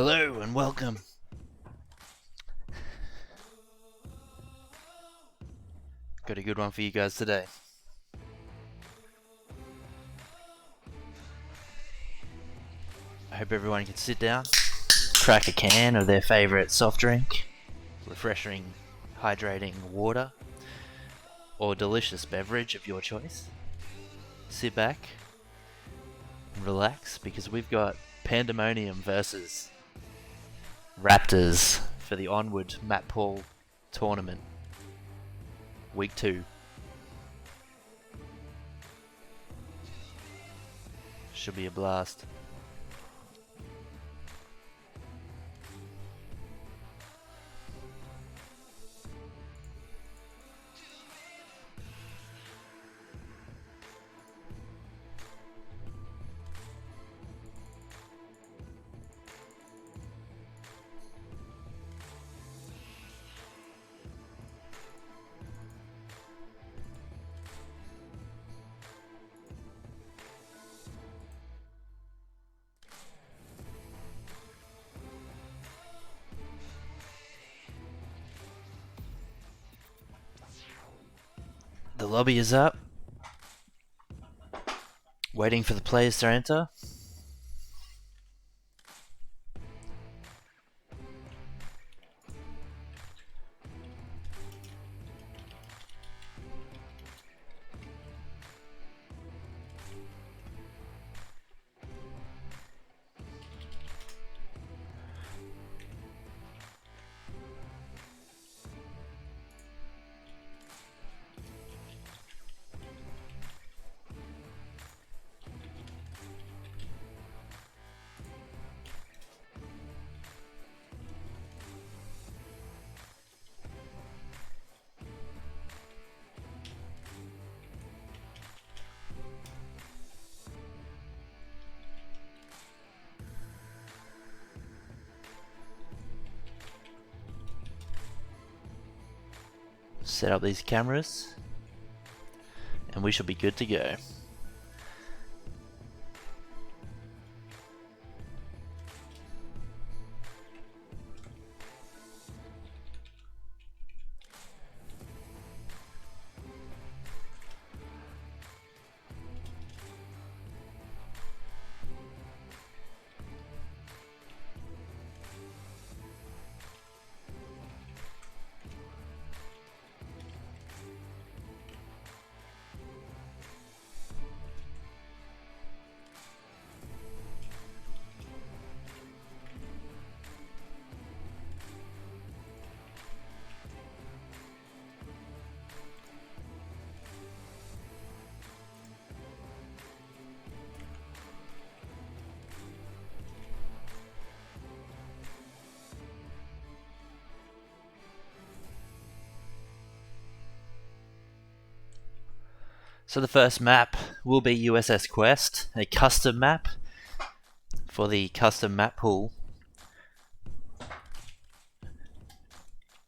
Hello and welcome. Got a good one for you guys today. I hope everyone can sit down, crack a can of their favourite soft drink, refreshing, hydrating water, or delicious beverage of your choice. Sit back and relax because we've got Pandamonium versus Raptors for the Onward map pool tournament. Week 2. Should be a blast. The lobby is up. Waiting for the players to enter. Set up these cameras and we should be good to go. So the first map will be USS Quest, a custom map for the custom map pool.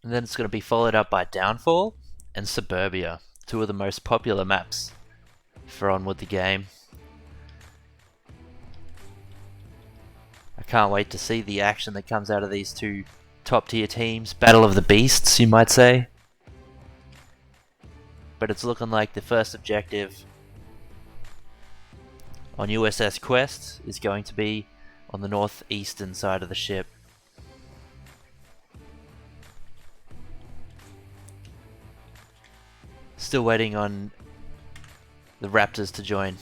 And then it's going to be followed up by Downfall and Suburbia, two of the most popular maps for Onward the game. I can't wait to see the action that comes out of these two top tier teams. Battle of the Beasts, you might say. But it's looking like the first objective on USS Quest is going to be on the northeastern side of the ship. Still waiting on the Raptors to join.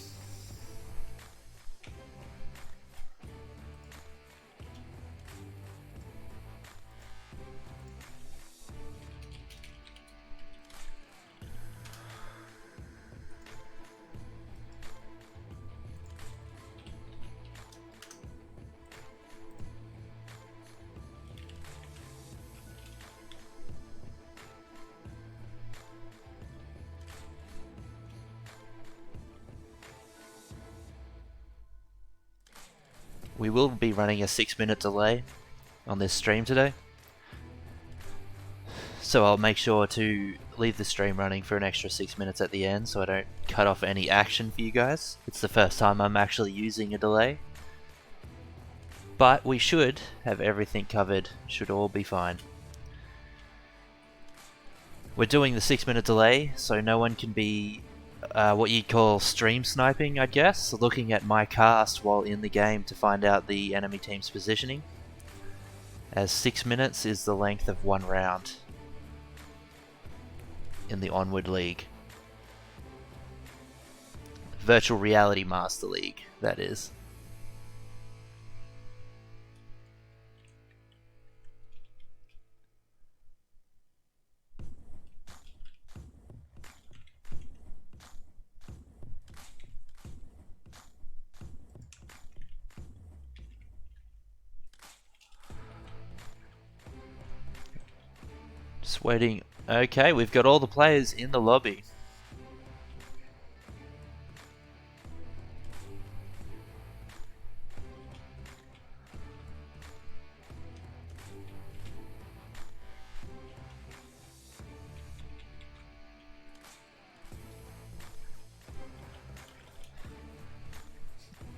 We will be running a 6-minute delay on this stream today, so I'll make sure to leave the stream running for an extra 6 minutes at the end so I don't cut off any action for you guys. It's the first time I'm actually using a delay, But we should have everything covered, should all be fine. We're doing the 6-minute delay, so no one can be what you'd call stream sniping, I guess, looking at my cast while in the game to find out the enemy team's positioning, as 6 minutes is the length of one round in the Onward League. Virtual Reality Master League, that is. Just waiting. Okay, we've got all the players in the lobby.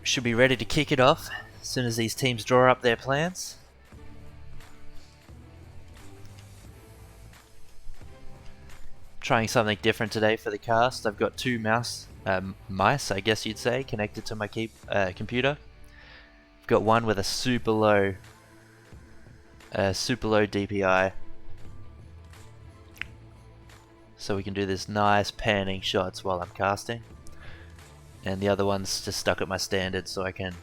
Should be ready to kick it off as soon as these teams draw up their plans. Trying something different today for the cast. I've got two mice, I guess you'd say, connected to my computer. I've got one with a super low DPI, so we can do this nice panning shots while I'm casting. And the other one's just stuck at my standard, so I can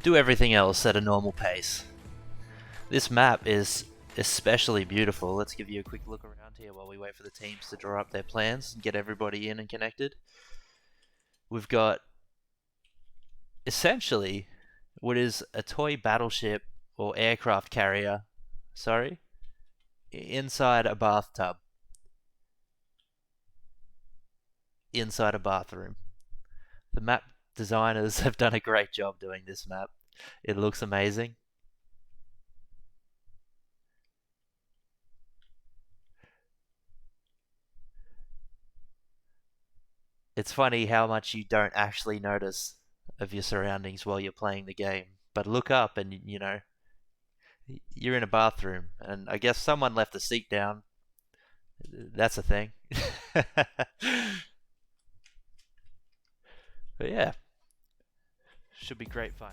do everything else at a normal pace. This map is especially beautiful. Let's give you a quick look around here while we wait for the teams to draw up their plans and get everybody in and connected. We've got essentially what is a toy battleship or aircraft carrier, inside a bathtub. Inside a bathroom. The map designers have done a great job doing this map. It looks amazing. It's funny how much you don't actually notice of your surroundings while you're playing the game. But look up and, you know, you're in a bathroom. And I guess someone left the seat down. That's a thing. But yeah, should be great fun.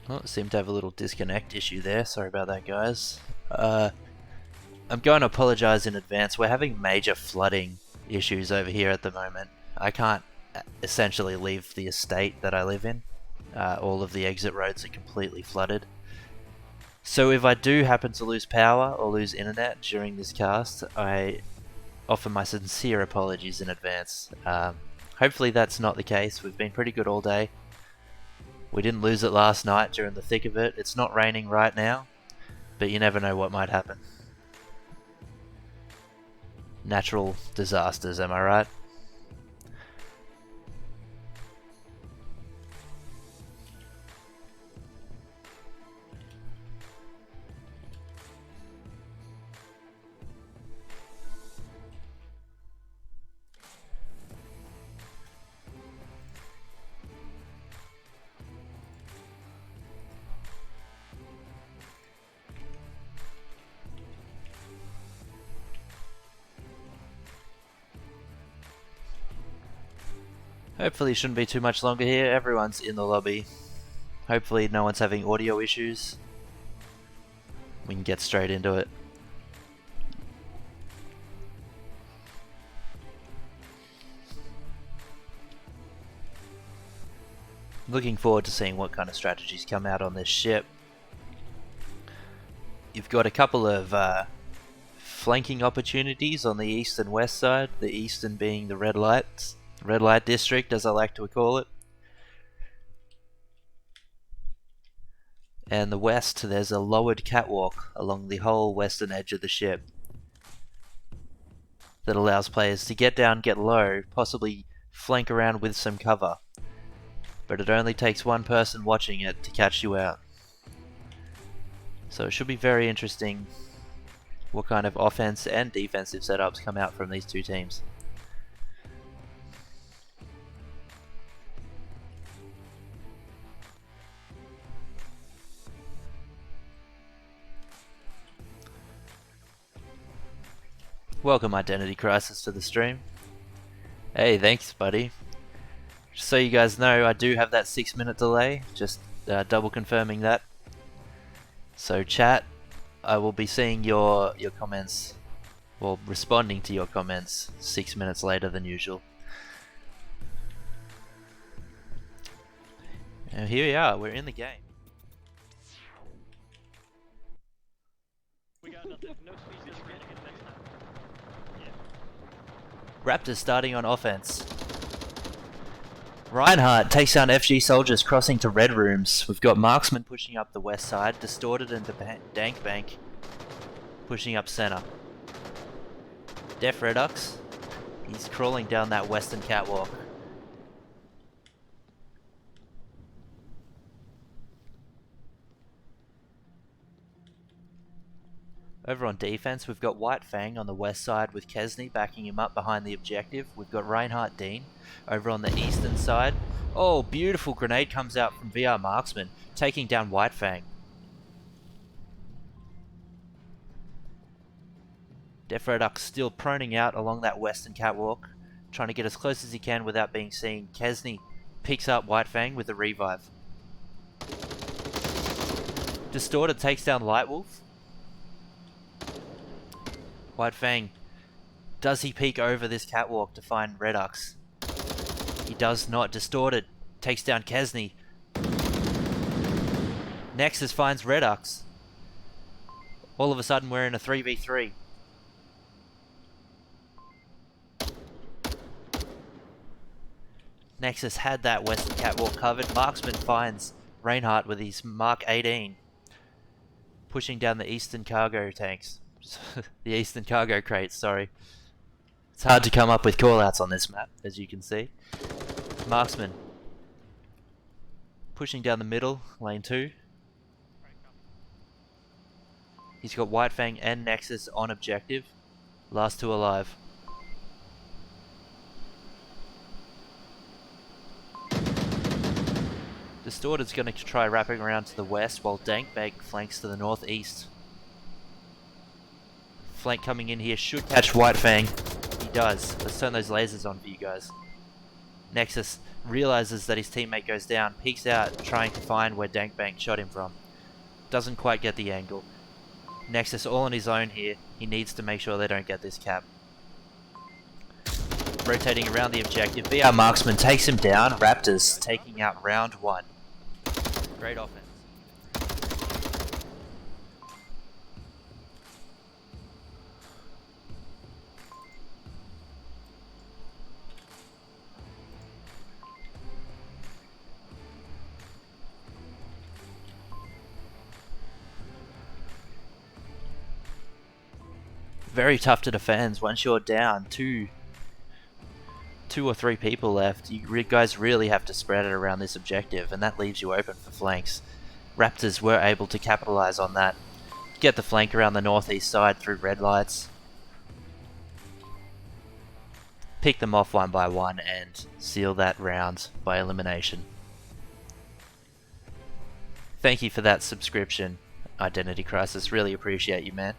Well, seemed to have a little disconnect issue there. Sorry about that, guys. I'm going to apologize in advance. We're having major flooding issues over here at the moment. I can't essentially leave the estate that I live in. All of the exit roads are completely flooded. So if I do happen to lose power or lose internet during this cast, I offer my sincere apologies in advance. Hopefully that's not the case. We've been pretty good all day. We didn't lose it last night during the thick of it. It's not raining right now, but you never know what might happen. Natural disasters, am I right? Hopefully it shouldn't be too much longer here. Everyone's in the lobby. Hopefully no one's having audio issues. We can get straight into it. Looking forward to seeing what kind of strategies come out on this ship. You've got a couple of flanking opportunities on the east and west side. The eastern being the red light district, as I like to call it. And the west, there's a lowered catwalk along the whole western edge of the ship that allows players to get down, get low, possibly flank around with some cover. But it only takes one person watching it to catch you out. So it should be very interesting what kind of offense and defensive setups come out from these two teams. Welcome Identity Crisis to the stream. Hey, thanks buddy. Just so you guys know, I do have that 6-minute delay, just double confirming that. So chat, I will be seeing your comments, well, responding to your comments 6 minutes later than usual. And here we are, we're in the game. We got nothing, no speed this again next time. Yeah. Raptors starting on offense. Reinhardt takes down FG soldiers crossing to red rooms. We've got Marksman pushing up the west side, Distorted and Dank Bank pushing up center. Def Redux, he's crawling down that western catwalk. Over on defense, we've got White Fang on the west side with Kesney backing him up behind the objective. We've got Reinhardt Dean over on the eastern side. Oh, beautiful grenade comes out from VR Marksman, taking down White Fang. Def Redux still proning out along that western catwalk, trying to get as close as he can without being seen. Kesney picks up White Fang with a revive. Distorted takes down Lightwolf. White Fang, does he peek over this catwalk to find Redux? He does not. Distorted takes down Kesney. Nexus finds Redux. All of a sudden we're in a 3v3. Nexus had that western catwalk covered. Marksman finds Reinhardt with his Mark 18. Pushing down the eastern cargo tanks. The eastern cargo crates, sorry. It's hard to come up with callouts on this map, as you can see. Marksman pushing down the middle, lane 2. He's got White Fang and Nexus on objective. Last two alive. Distorted's going to try wrapping around to the west while Dankbank flanks to the northeast. Flank coming in here should catch White Fang. He does. Let's turn those lasers on for you guys. Nexus realizes that his teammate goes down, peeks out trying to find where Dankbank shot him from. Doesn't quite get the angle. Nexus all on his own here. He needs to make sure they don't get this cap. Rotating around the objective. VR Marksman takes him down. Raptors taking out round 1. Great offense. Very tough to defend once you're down. Two or three people left. You guys really have to spread it around this objective, and that leaves you open for flanks. Raptors were able to capitalize on that. Get the flank around the northeast side through red lights. Pick them off one by one and seal that round by elimination. Thank you for that subscription, Identity Crisis. Really appreciate you, man.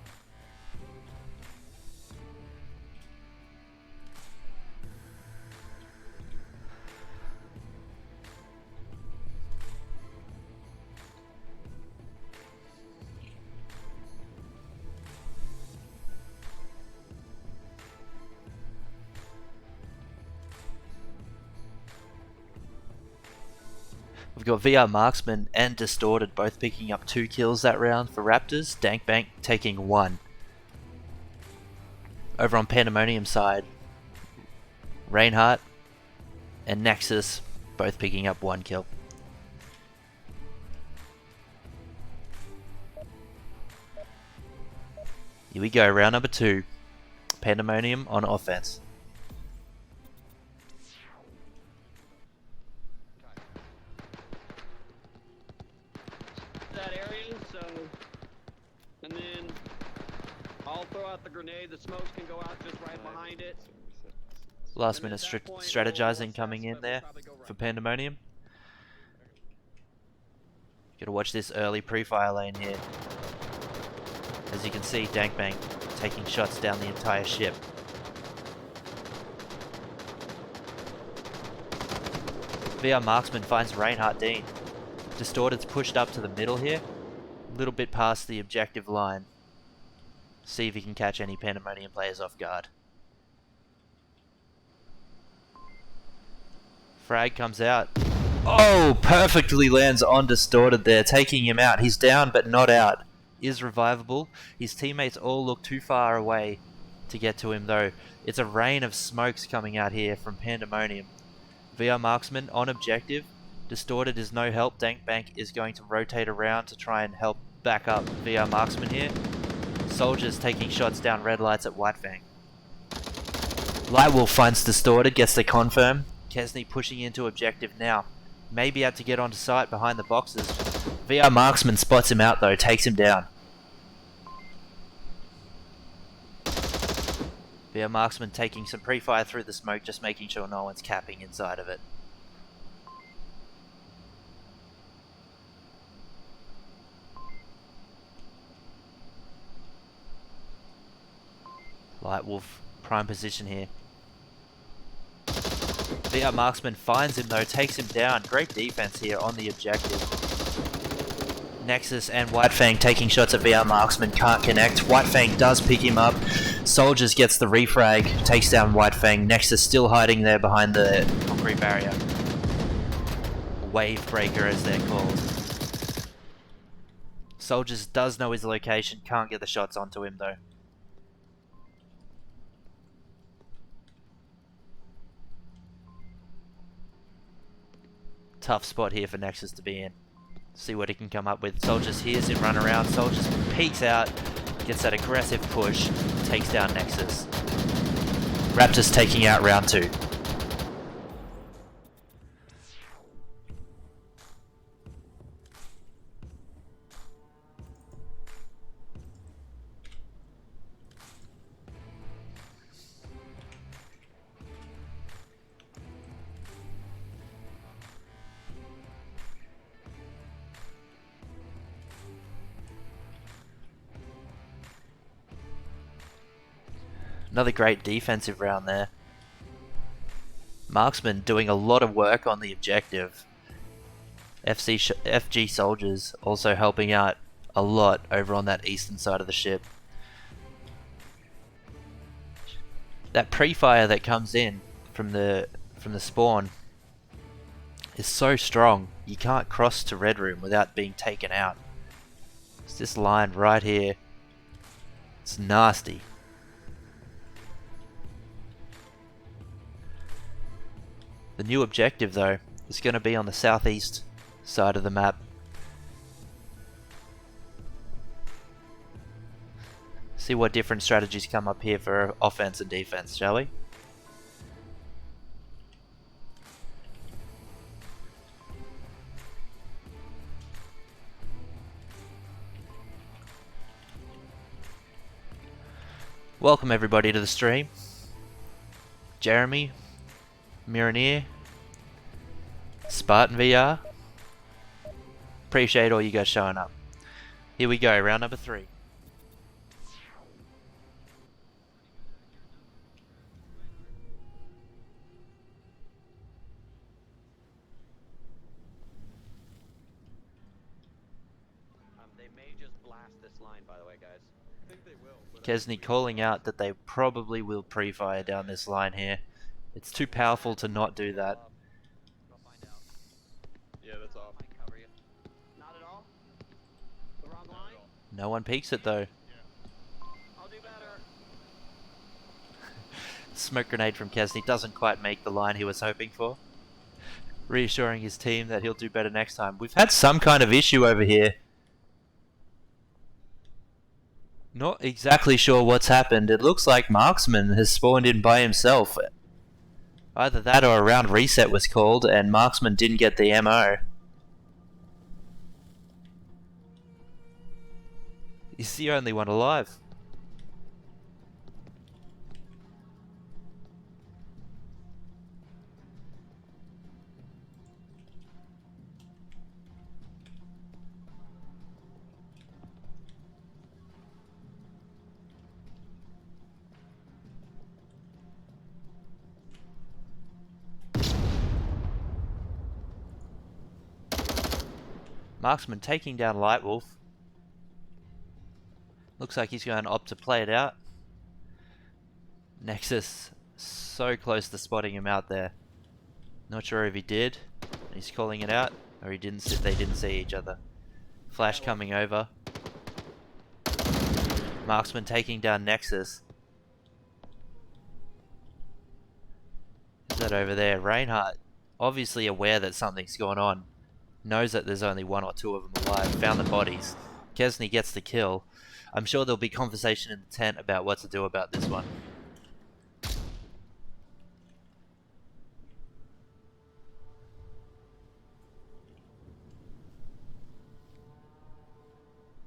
We've got VR Marksman and Distorted both picking up 2 kills that round for Raptors. Dankbank taking 1. Over on Pandamonium side, Reinhardt and Nexus both picking up 1 kill. Here we go, round number 2. Pandemonium on offense. I'll throw out the grenade. The smokes can go out just right behind it. Last minute strategizing coming in there for Pandamonium. Gotta watch this early pre-fire lane here. As you can see, Dankbang taking shots down the entire ship. VR Marksman finds Reinhardt Dean. Distorted's pushed up to the middle here, a little bit past the objective line. See if he can catch any Pandemonium players off guard. Frag comes out. Oh, perfectly lands on Distorted there, taking him out. He's down but not out. Is revivable. His teammates all look too far away to get to him though. It's a rain of smokes coming out here from Pandemonium. VR Marksman on objective. Distorted is no help. Dankbank is going to rotate around to try and help back up VR Marksman here. Soldiers taking shots down red lights at Whitefang. Lightwolf finds Distorted, gets the confirm. Kesney pushing into objective now. Maybe out to get onto site behind the boxes. VR Marksman spots him out though, takes him down. VR Marksman taking some pre-fire through the smoke, just making sure no one's capping inside of it. Lightwolf, prime position here. VR Marksman finds him though, takes him down. Great defense here on the objective. Nexus and Whitefang taking shots at VR Marksman, can't connect. Whitefang does pick him up. Soldiers gets the refrag, takes down Whitefang. Nexus still hiding there behind the concrete barrier. Wave breaker as they're called. Soldiers does know his location, can't get the shots onto him though. Tough spot here for Nexus to be in. See what he can come up with. Soldiers hears him run around. Soldiers peeks out, gets that aggressive push, takes down Nexus. Raptors taking out round 2. Another great defensive round there. Marksman doing a lot of work on the objective. FG Soldiers also helping out a lot over on that eastern side of the ship. That pre-fire that comes in from the spawn is so strong. You can't cross to Red Room without being taken out. It's this line right here. It's nasty. The new objective though is going to be on the southeast side of the map. See what different strategies come up here for offense and defense, shall we? Welcome everybody to the stream. Jeremy, Miraneer, Spartan VR. Appreciate all you guys showing up. Here we go, round number 3. They may just blast this line, by the way, guys. I think they will. Kesney calling out that they probably will pre-fire down this line here. It's too powerful to not do that. I'll find out. Yeah, that's off. I might cover you. Not at all? The wrong line? No one peeks it though. I'll do better. Smoke grenade from Kesney doesn't quite make the line he was hoping for. Reassuring his team that he'll do better next time. We've had some kind of issue over here. Not exactly sure what's happened. It looks like Marksman has spawned in by himself. Either that or a round reset was called and Marksman didn't get the MO. He's the only one alive. Marksman taking down Lightwolf. Looks like he's going to opt to play it out. Nexus so close to spotting him out there. Not sure if he did. He's calling it out, or he didn't. They didn't see each other. Flash coming over. Marksman taking down Nexus. Who's that over there? Reinhardt, obviously aware that something's going on. Knows that there's only one or two of them alive. Found the bodies. Kesney gets the kill. I'm sure there'll be conversation in the tent about what to do about this one.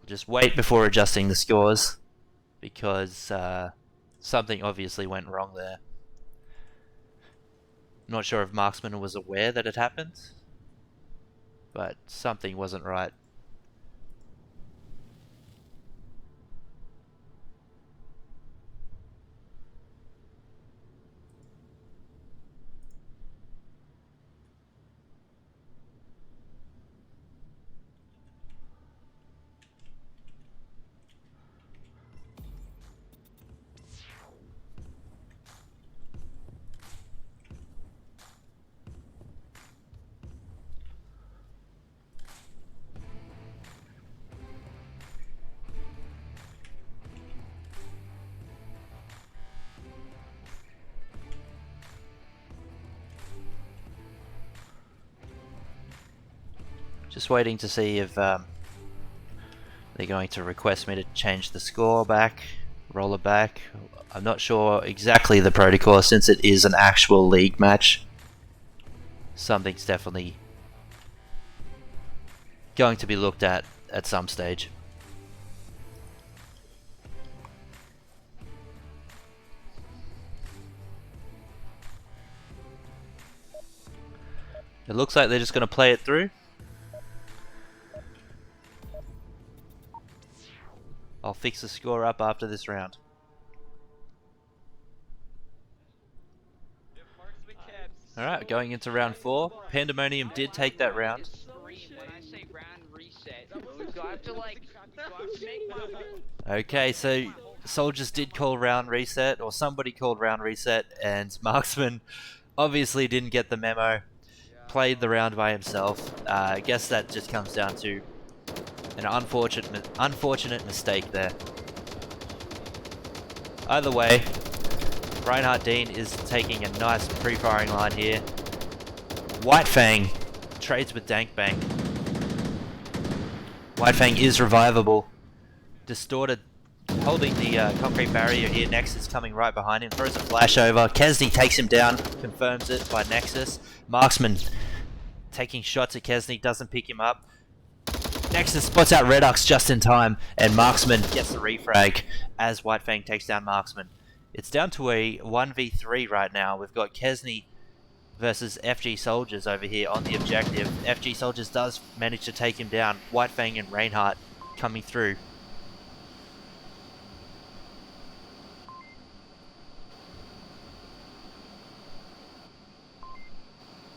Just wait before adjusting the scores, because something obviously went wrong there. Not sure if Marksman was aware that it happened, but something wasn't right. Just waiting to see if they're going to request me to change the score back, roll it back. I'm not sure exactly the protocol since it is an actual league match. Something's definitely going to be looked at some stage. It looks like they're just going to play it through. I'll fix the score up after this round. Alright, going into round 4. Pandamonium did take that round. Okay, so Soldiers did call round reset, or somebody called round reset, and Marksman obviously didn't get the memo. Played the round by himself. I guess that just comes down to an unfortunate mistake there. Either way, Reinhardt Dean is taking a nice pre-firing line here. White Fang trades with Dank Bang. White Fang is revivable. Distorted, holding the concrete barrier here. Nexus coming right behind him, throws a flash over. Kesney takes him down, confirms it by Nexus. Marksman taking shots at Kesney, doesn't pick him up. Nexus spots out Redux just in time, and Marksman gets the refrag as White Fang takes down Marksman. It's down to a 1v3 right now. We've got Kesney versus FG Soldiers over here on the objective. FG Soldiers does manage to take him down. White Fang and Reinhardt coming through.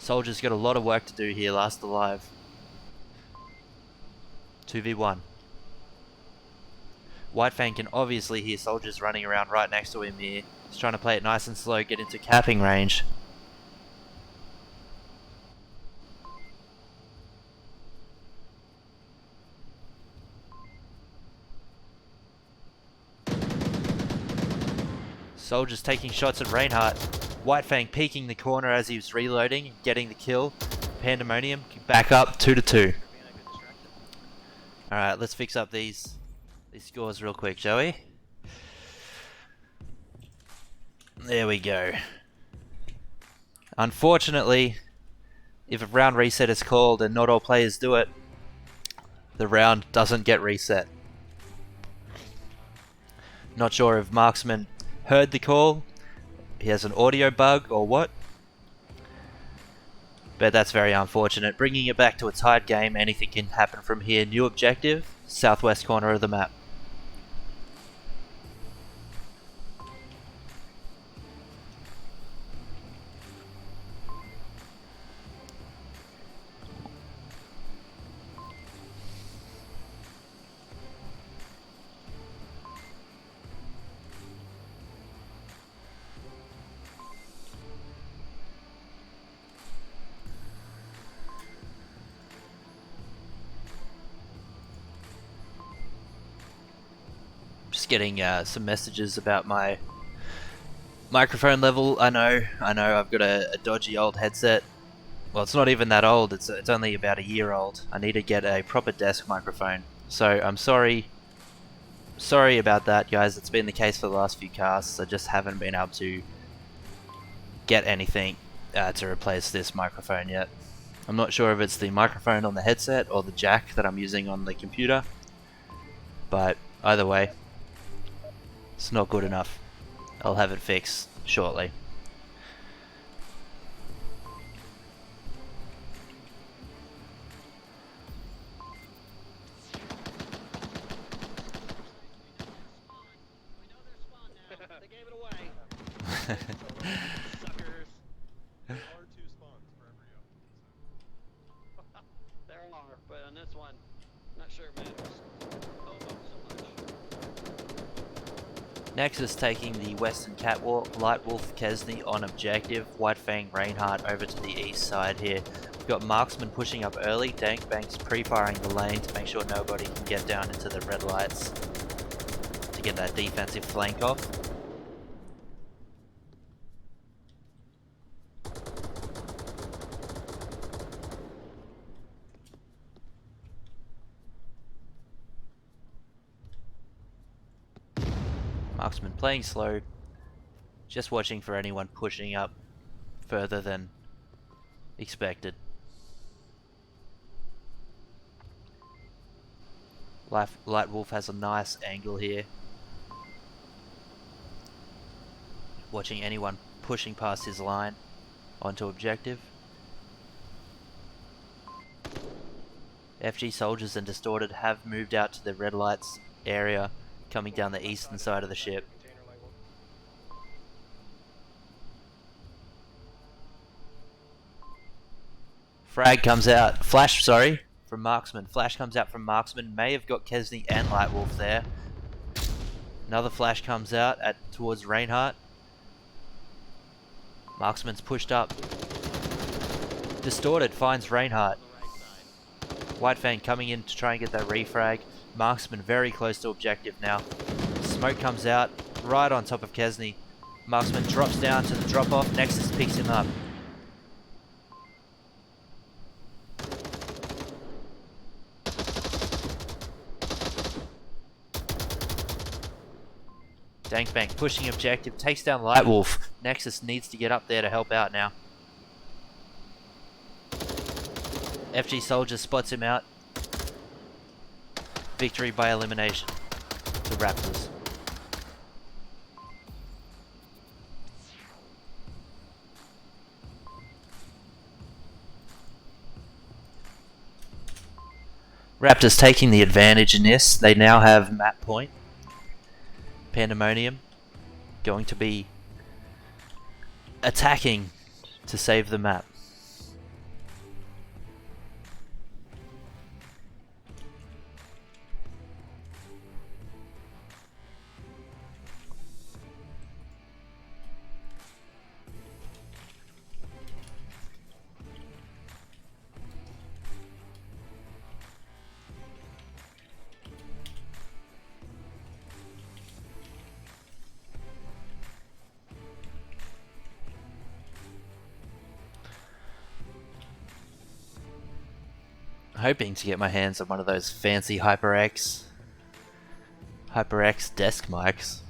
Soldiers got a lot of work to do here, last alive. 2v1. White Fang can obviously hear Soldiers running around right next to him here. He's trying to play it nice and slow, get into capping range. Soldiers taking shots at Reinhardt. White Fang peeking the corner as he was reloading and getting the kill. Pandamonium back up 2-2. Alright, let's fix up these scores real quick, shall we? There we go. Unfortunately, if a round reset is called and not all players do it, the round doesn't get reset. Not sure if Marksman heard the call, he has an audio bug or what, but that's very unfortunate. Bringing it back to a tied game, anything can happen from here. New objective, southwest corner of the map. Just getting some messages about my microphone level. I know, I've got a dodgy old headset. Well, it's not even that old, it's only about a year old. I need to get a proper desk microphone. So I'm sorry about that, guys. It's been the case for the last few casts. I just haven't been able to get anything to replace this microphone yet. I'm not sure if it's the microphone on the headset or the jack that I'm using on the computer, but either way, it's not good enough. I'll have it fixed shortly. They gave it away. Suckers. There are 2 spawns for every There are, but on this one, not sure it matters. Oh, so much. Nexus taking the Western Catwalk, Lightwolf Kesney on objective, White Fang Reinhardt over to the east side here. We've got Marksman pushing up early, Dankbank's pre-firing the lane to make sure nobody can get down into the red lights to get that defensive flank off. Marksman playing slow, just watching for anyone pushing up further than expected. Lightwolf has a nice angle here, watching anyone pushing past his line onto objective. FG soldiers and Distorted have moved out to the red lights area, coming down the eastern side of the ship. Frag comes out, flash, sorry, from Marksman. Flash comes out from Marksman, may have got Kesney and Lightwolf there. Another flash comes out towards Reinhardt. Marksman's pushed up. Distorted finds Reinhardt. White Fang coming in to try and get that refrag. Marksman very close to objective now. Smoke comes out right on top of Kesney. Marksman drops down to the drop off. Nexus picks him up. Dankbank pushing objective, takes down Lightwolf. Nexus needs to get up there to help out now. FG Soldier spots him out. Victory by elimination to Raptors. Raptors taking the advantage in this. They now have map point. Pandamonium going to be attacking to save the map. Hoping to get my hands on one of those fancy HyperX desk mics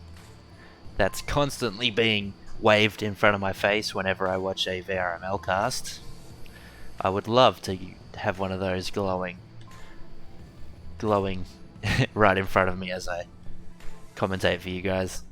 that's constantly being waved in front of my face whenever I watch a VRML cast. I would love to have one of those glowing right in front of me as I commentate for you guys.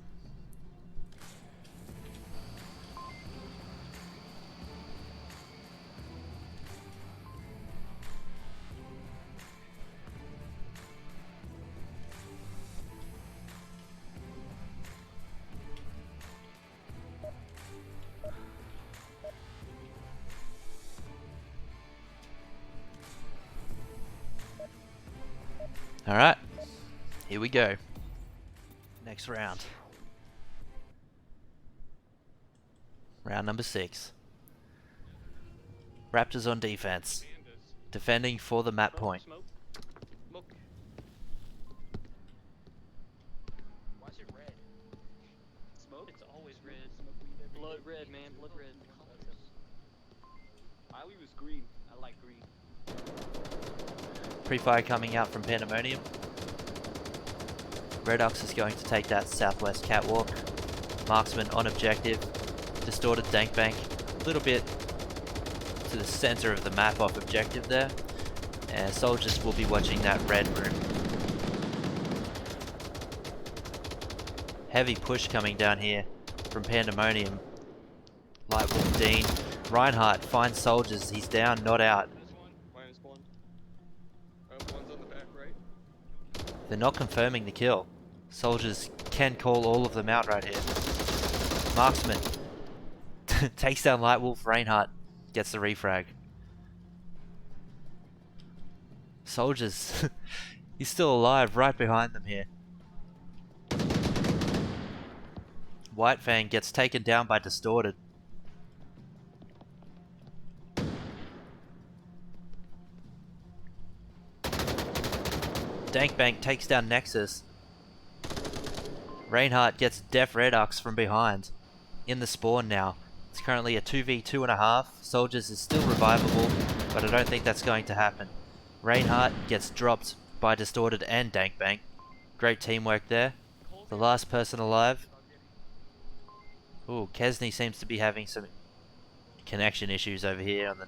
Alright, here we go. Next round. Round number 6. Raptors on defense. Defending for the map point. Smoke. Smoke. it red? Smoke? It's always red. Smoke weed every Blood day. red, man. Blood red. I always was green. I like green. Pre-fire coming out from Pandamonium. Redox is going to take that southwest catwalk. Marksman on objective. Distorted dank bank. A little bit to the center of the map off objective there. And soldiers will be watching that red room. Heavy push coming down here from Pandemonium. Lightwolf Dean. Reinhardt finds soldiers. He's down, not out. -1. One's on the back right. They're not confirming the kill. Soldiers can call all of them out right here. Marksman takes down Lightwolf. Reinhardt gets the refrag. Soldiers, he's still alive right behind them here. White Fang gets taken down by Distorted. Dankbank takes down Nexus. Reinhardt gets Def Redox from behind. In the spawn now. It's currently a 2v2.5. Soldiers is still revivable, but I don't think that's going to happen. Reinhardt gets dropped by Distorted and Dankbank. Great teamwork there. The last person alive. Ooh, Kesney seems to be having some connection issues over here on the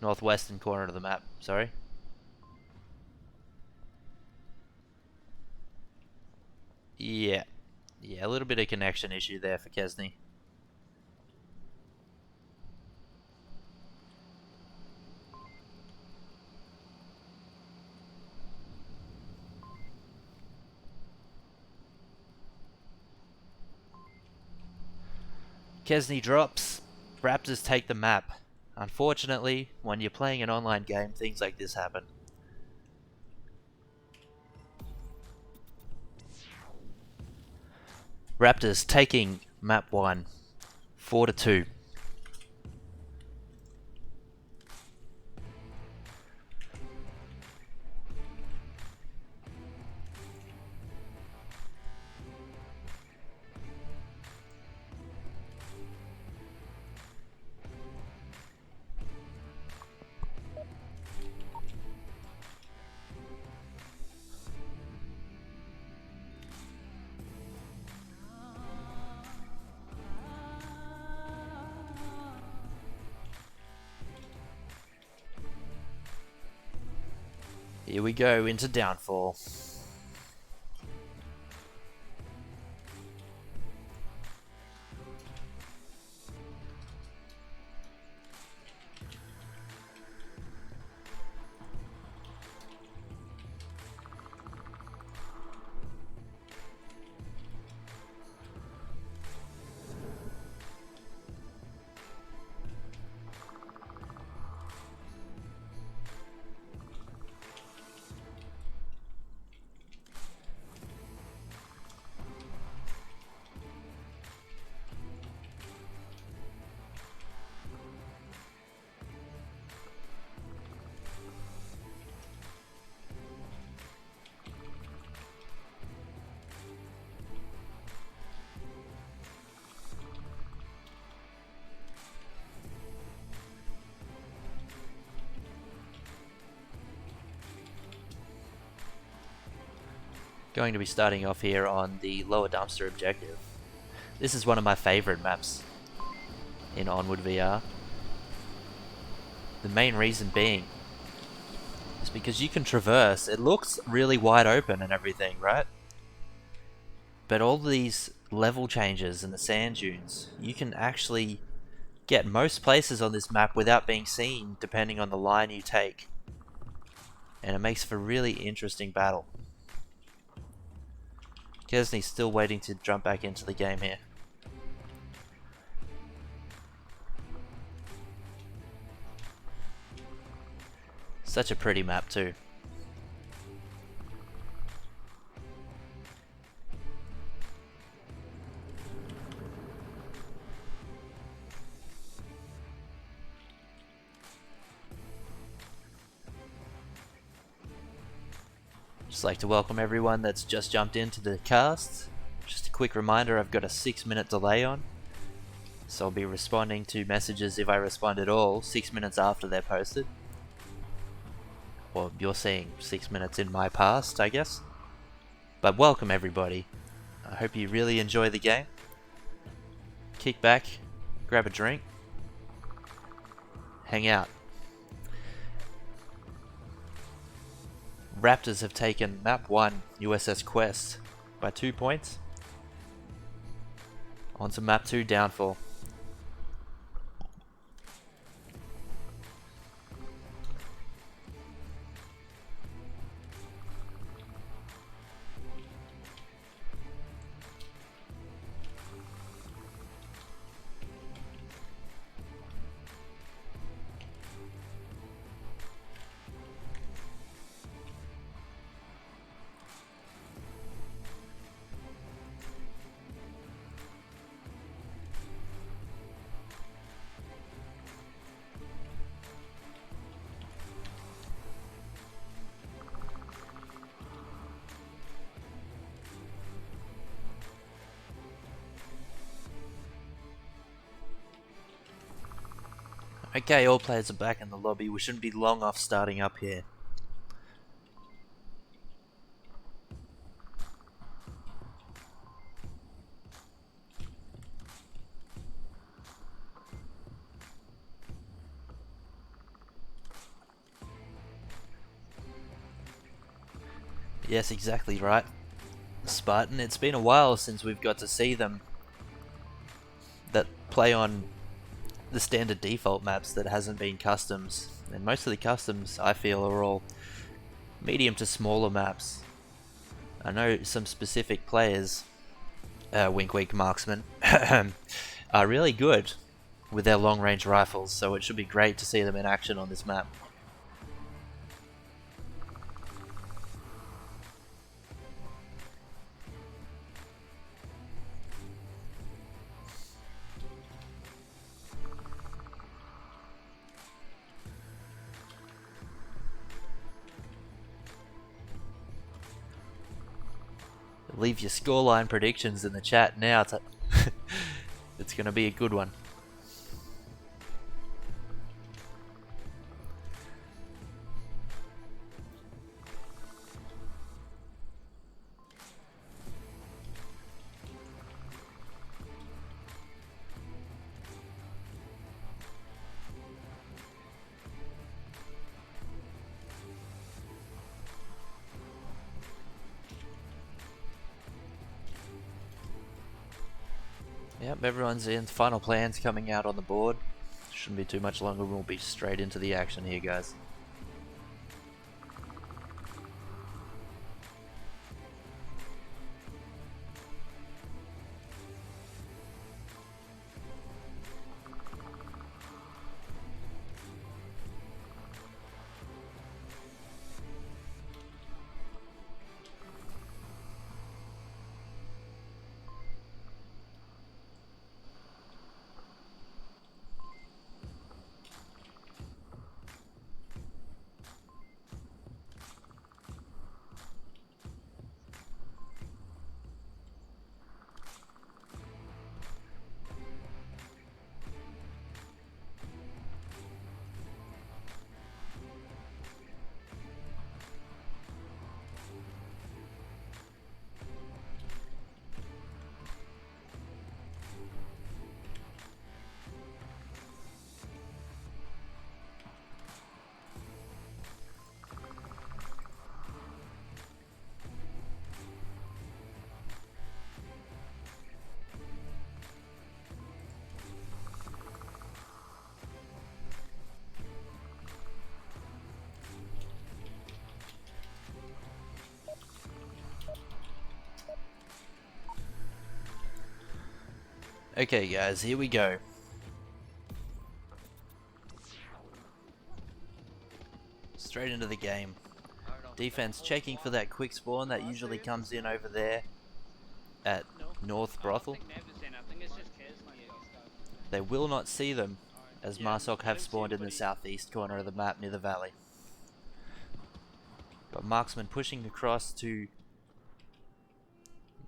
northwestern corner of the map. Sorry. Yeah, a little bit of connection issue there for Kesney. Kesney drops. Raptors take the map. Unfortunately, when you're playing an online game, things like this happen. Raptors taking map 1, 4-2. Here we go into Downfall. Going to be starting off here on the lower dumpster objective. This is one of my favorite maps in Onward VR. The main reason being is because you can traverse. It looks really wide open and everything, right? But all these level changes and the sand dunes, you can actually get most places on this map without being seen, depending on the line you take. And it makes for a really interesting battle. Kesney's still waiting to jump back into the game here. Such a pretty map too. Just like to welcome everyone that's just jumped into the cast. Just a quick reminder, I've got a 6-minute delay on, so I'll be responding to messages, if I respond at all, 6 minutes after they're posted. Or you're seeing 6 minutes in my past, I guess. But welcome everybody. I hope you really enjoy the game. Kick back, grab a drink, hang out. Raptors have taken map 1 USS Quest by 2 points. On to map 2 Downfall. Okay, all players are back in the lobby. We shouldn't be long off starting up here. Yes, exactly right, Spartan. It's been a while since we've got to see them that play on the standard default maps that hasn't been customs, and most of the customs I feel are all medium to smaller maps. I know some specific players, wink wink marksmen, are really good with their long range rifles, so it should be great to see them in action on this map. Leave your scoreline predictions in the chat now. It's going to be a good one. Yep, everyone's in. Final plans coming out on the board. Shouldn't be too much longer. We'll be straight into the action here, guys. Okay guys, here we go. Straight into the game. Defense checking for that quick spawn that usually comes in over there at North Brothel. They will not see them, as Marsok have spawned in the southeast corner of the map near the valley. But Marksman pushing across to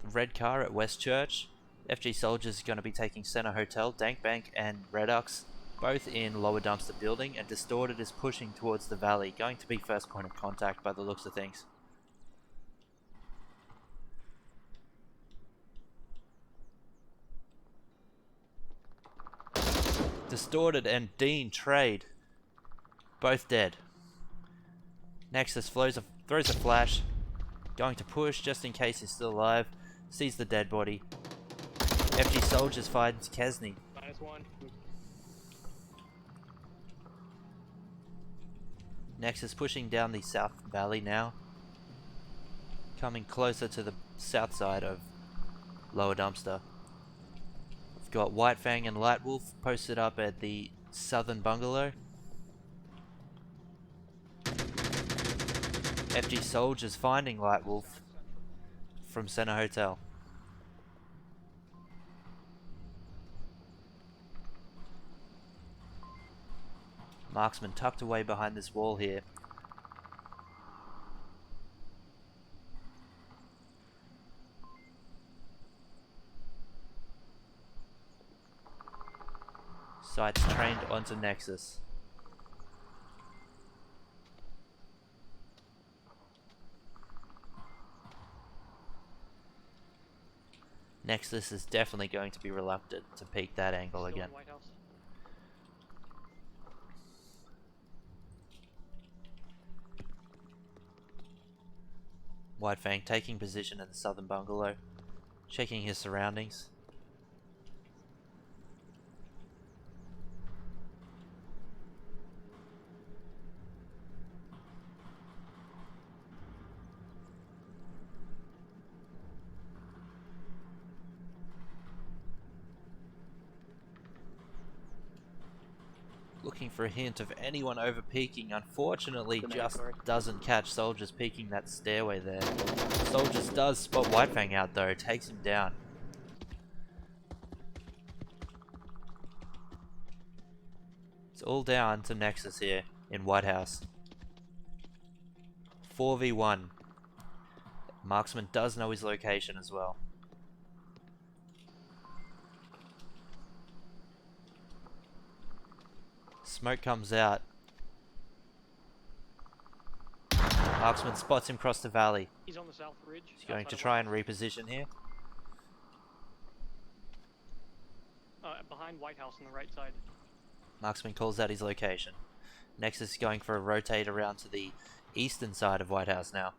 the red car at West Church. FG Soldiers are going to be taking Center Hotel. Dankbank and Redux both in lower dumpster building, and Distorted is pushing towards the valley, going to be first point of contact by the looks of things. Distorted and Dean trade, both dead. Nexus throws a flash, going to push just in case he's still alive. Sees the dead body. FG Soldiers finds Kesney. -1. Nexus pushing down the south valley now, coming closer to the south side of lower dumpster. We've got White Fang and Light Wolf posted up at the southern bungalow. FG Soldiers finding Light Wolf from Center Hotel. Marksman tucked away behind this wall here. Sights trained onto Nexus. Nexus is definitely going to be reluctant to peek that angle Still in again. White House. White Fang taking position in the southern bungalow, checking his surroundings. Looking for a hint of anyone over peeking. Unfortunately, just doesn't catch Soldiers peeking that stairway there. Soldiers does spot White Fang out though, takes him down. It's all down to Nexus here in White House. 4v1. Marksman does know his location as well. Smoke comes out. Marksman spots him across the valley. He's on the south ridge. He's going to try and reposition here. Behind White House on the right side. Marksman calls out his location. Nexus is going for a rotate around to the eastern side of White House now.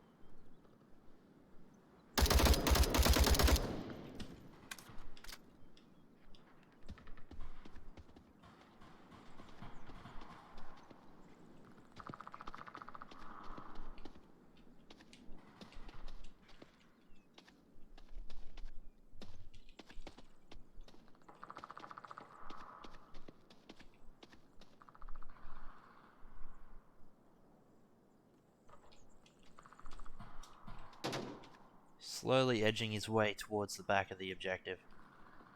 Slowly edging his way towards the back of the objective.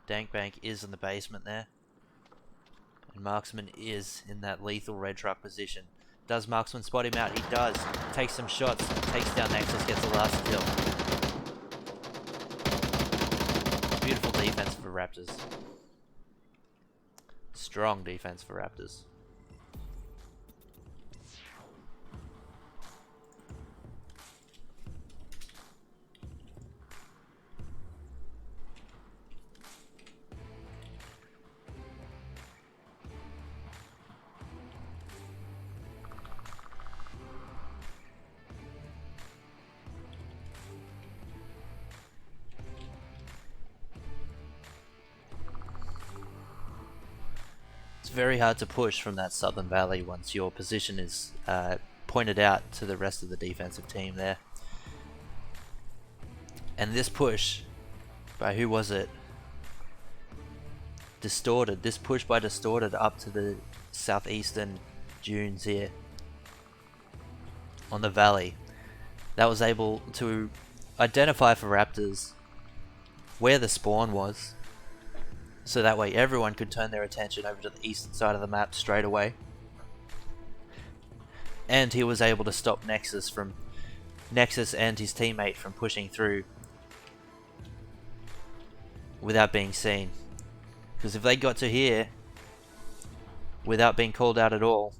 Dankbank is in the basement there. And Marksman is in that lethal red truck position. Does Marksman spot him out? He does. Takes some shots, takes down Nexus, gets the last kill. Beautiful defense for Raptors. Strong defense for Raptors. Very hard to push from that southern valley once your position is pointed out to the rest of the defensive team there. And this push by who was it? Distorted. This push by Distorted up to the southeastern dunes here on the valley, that was able to identify for Raptors where the spawn was. So that way everyone could turn their attention over to the eastern side of the map straight away. And he was able to stop Nexus from Nexus and his teammate from pushing through without being seen. Because if they got to here without being called out at all,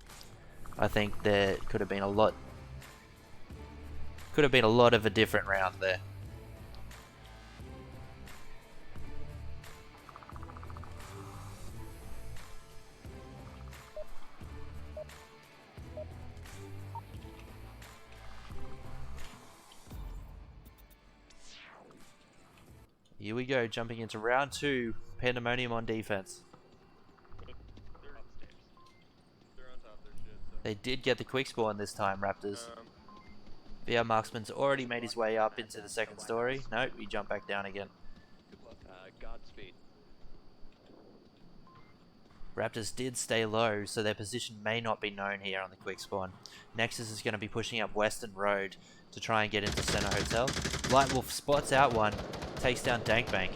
I think there could have been a lot of a different round there. Here we go, jumping into round 2. Pandamonium on defense. They're on top of their shit, so. They did get the quick spawn this time, Raptors. VR Marksman's already made his way up into the second story. Nope, he jumped back down again. Good luck. Godspeed. Raptors did stay low, so their position may not be known here on the quick spawn. Nexus is going to be pushing up Western Road to try and get into Center Hotel. Lightwolf spots out one, takes down Dankbank.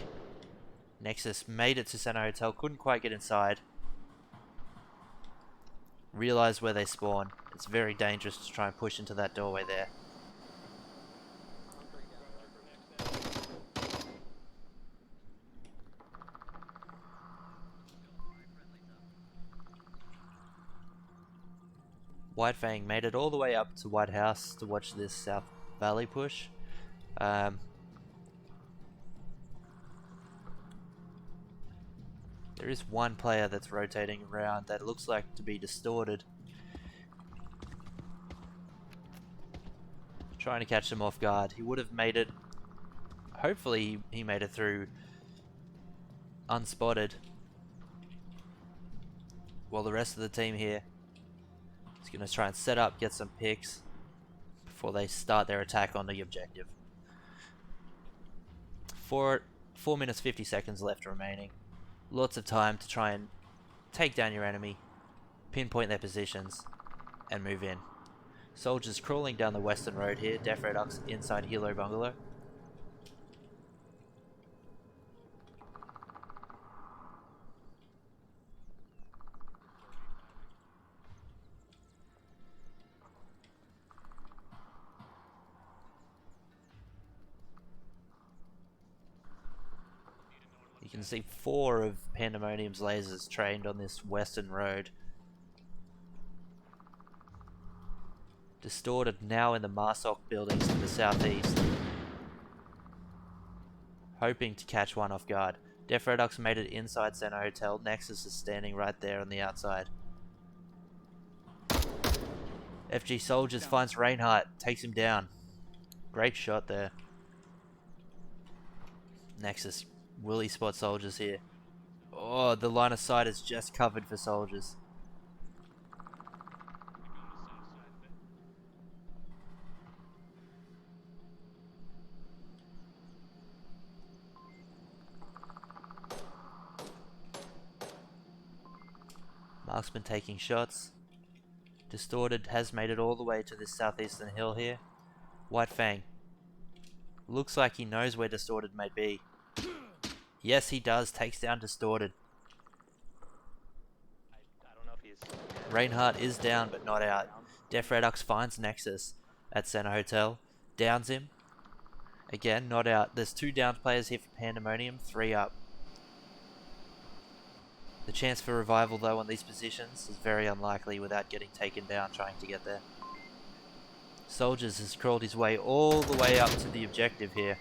Nexus made it to Center Hotel, couldn't quite get inside. Realized where they spawn. It's very dangerous to try and push into that doorway there. White Fang made it all the way up to White House to watch this South Valley push. There is one player that's rotating around that looks like to be distorted. Trying to catch them off guard. He would have made it. Hopefully he made it through unspotted. While the rest of the team here is going to try and set up, get some picks before they start their attack on the objective. 4 minutes 50 seconds left remaining. Lots of time to try and take down your enemy, pinpoint their positions, and move in. Soldiers crawling down the western road here. Def Redux inside Hilo Bungalow. You can see 4 of Pandemonium's lasers trained on this western road. Distorted now in the Marsoc buildings to the southeast. Hoping to catch one off guard. Def Redux made it inside Center Hotel. Nexus is standing right there on the outside. FG Soldiers finds Reinhardt, takes him down. Great shot there. Nexus, will he spot Soldiers here? Oh, the line of sight is just covered for Soldiers. Marksman taking shots. Distorted has made it all the way to this southeastern hill here. White Fang. Looks like he knows where Distorted may be. Yes, he does. Takes down Distorted. I don't know if he's... Reinhardt is down but not out. Def Redux finds Nexus at Center Hotel. Downs him. Again, not out. There's 2 downed players here for Pandemonium. 3 up. The chance for revival though on these positions is very unlikely without getting taken down trying to get there. Soldiers has crawled his way all the way up to the objective here.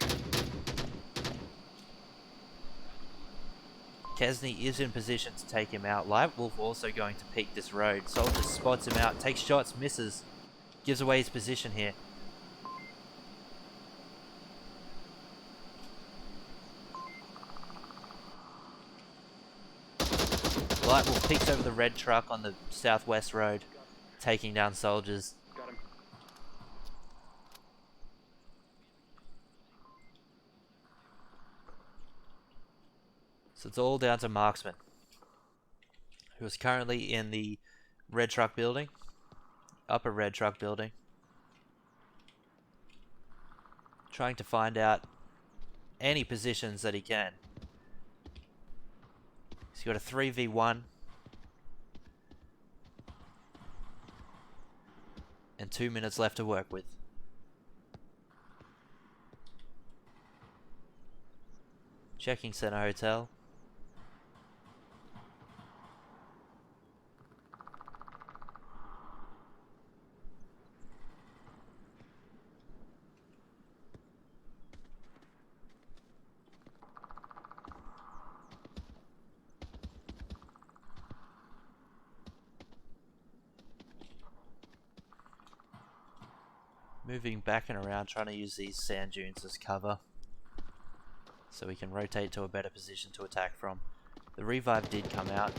Kesney is in position to take him out. Lightwolf also going to peek this road. Soldiers spots him out, takes shots, misses. Gives away his position here. Lightwolf peeks over the red truck on the southwest road, taking down Soldiers. Got him. So it's all down to Marksman, who is currently in the red truck building, upper red truck building, trying to find out any positions that he can. He's got a 3v1 and 2 minutes left to work with. Checking Center Hotel. Moving back and around, trying to use these sand dunes as cover, so we can rotate to a better position to attack from. The revive did come out.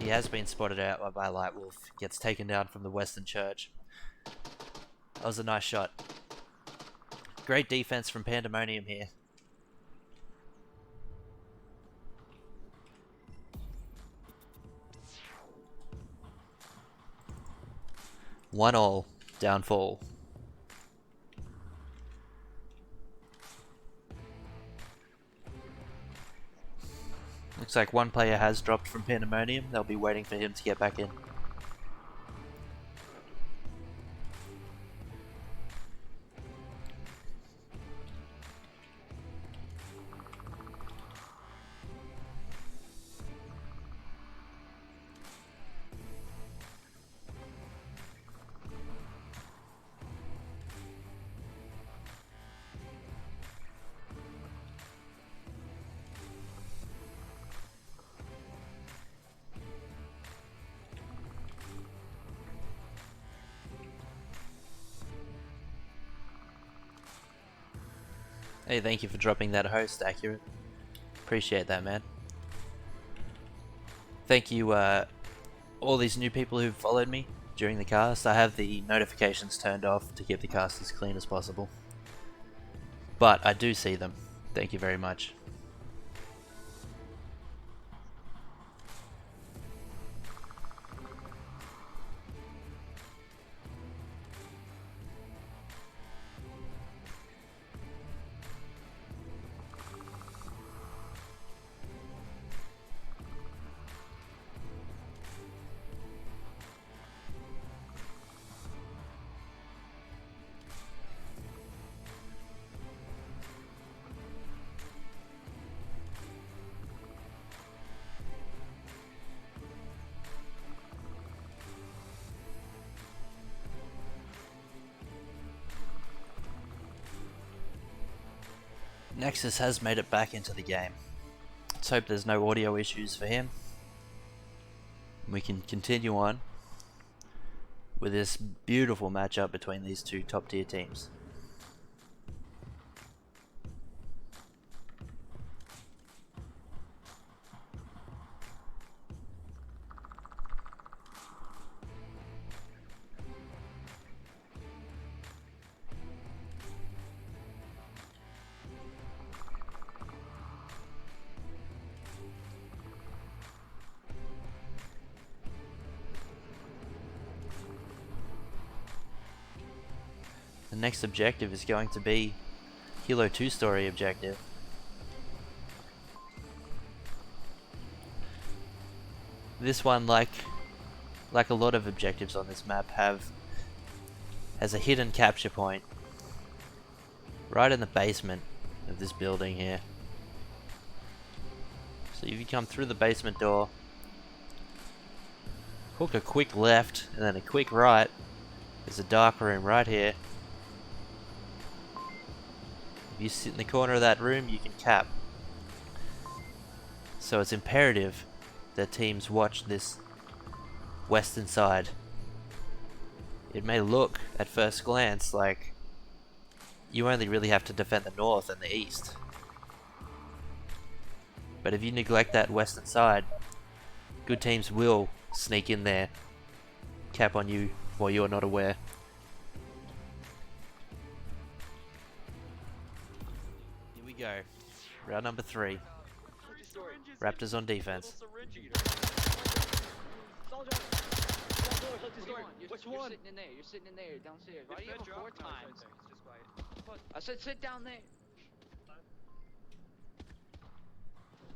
He has been spotted out by Light Wolf. Gets taken down from the Western Church. That was a nice shot. Great defense from Pandamonium here. One all. Downfall. Looks like one player has dropped from Pandemonium. They'll be waiting for him to get back in. Hey, thank you for dropping that host, Accurate. Appreciate that, man. Thank you, all these new people who've followed me during the cast. I have the notifications turned off to keep the cast as clean as possible. But I do see them. Thank you very much. Nexus has made it back into the game. Let's hope there's no audio issues for him. We can continue on with this beautiful matchup between these two top tier teams. The next objective is going to be Hilo 2 story objective. This one, like a lot of objectives on this map, has a hidden capture point right in the basement of this building here. So if you come through the basement door, hook a quick left and then a quick right, there's a dark room right here. If you sit in the corner of that room, you can cap. So it's imperative that teams watch this western side. It may look at first glance like you only really have to defend the north and the east, but if you neglect that western side, good teams will sneak in there, cap on you while you're not aware. Here we go. Round number 3. Raptors on defense. Which one? You're sitting in there. You're sitting in there downstairs. Why do you have a 4 times? I said sit down there.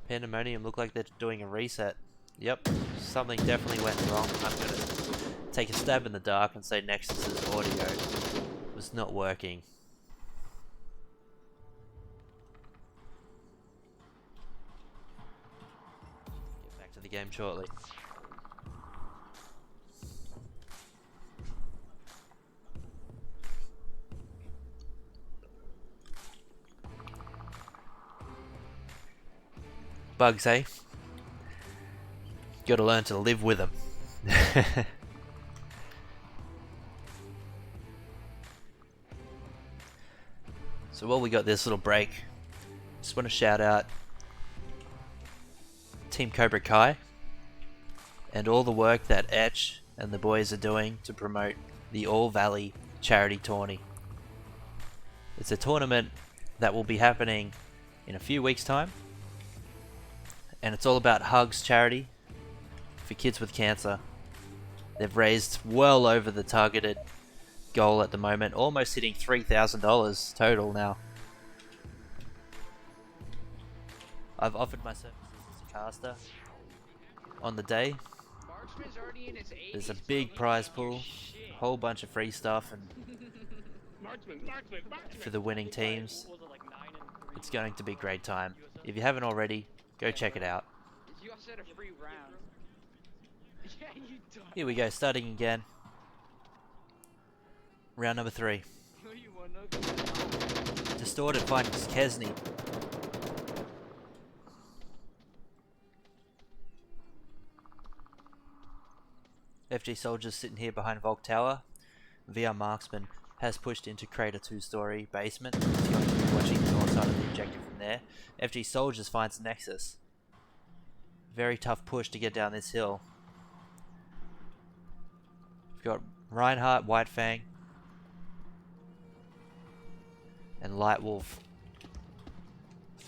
Pandemonium look like they're doing a reset. Yep, something definitely went wrong. I'm gonna take a stab in the dark and say Nexus's audio was not working. the game shortly. Bugs, eh? Gotta learn to live with them. So while we got this little break, just want to shout out Team Cobra Kai and all the work that Etch and the boys are doing to promote the All Valley Charity Tourney. It's a tournament that will be happening in a few weeks' time, and it's all about hugs charity for kids with cancer. They've raised well over the targeted goal at the moment, almost hitting $3,000 total now. I've offered my services as a caster on the day. Marksman's already in his 80s, There's a bro. big He prize can't do pool, shit. a whole bunch of free stuff, and Marksman. for the winning teams, it's going to be a great time. If you haven't already, go check it out. You also had a free round. Yeah, you done. Here we go, starting again. Round number 3. You wanna Distorted finds Kesney. FG Soldiers sitting here behind Volk Tower. VR Marksman has pushed into Crater 2-story basement. He's going to be watching the north side of the objective from there. FG Soldiers finds Nexus. Very tough push to get down this hill. We've got Reinhardt, White Fang, and Light Wolf.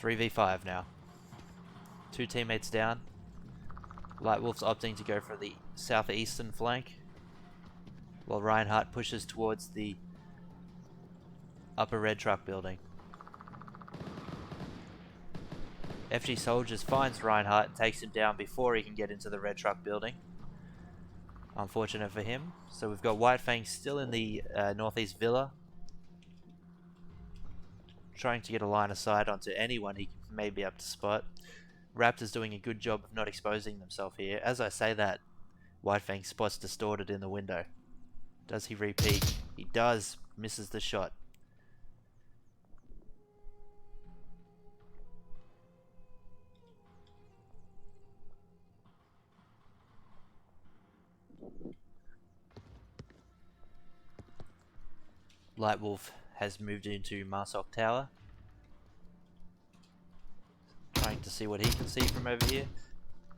3v5 now. 2 teammates down. Light Wolf's opting to go for the southeastern flank, while Reinhardt pushes towards the upper red truck building. FG Soldiers finds Reinhardt and takes him down before he can get into the red truck building. Unfortunate for him. So we've got White Fang still in the northeast villa, trying to get a line of sight onto anyone he may be able to spot. Raptors doing a good job of not exposing themselves here. As I say that, White Fang spots Distorted in the window. Does he repeat? He does. Misses the shot. Light Wolf has moved into Marsok Tower, trying to see what he can see from over here.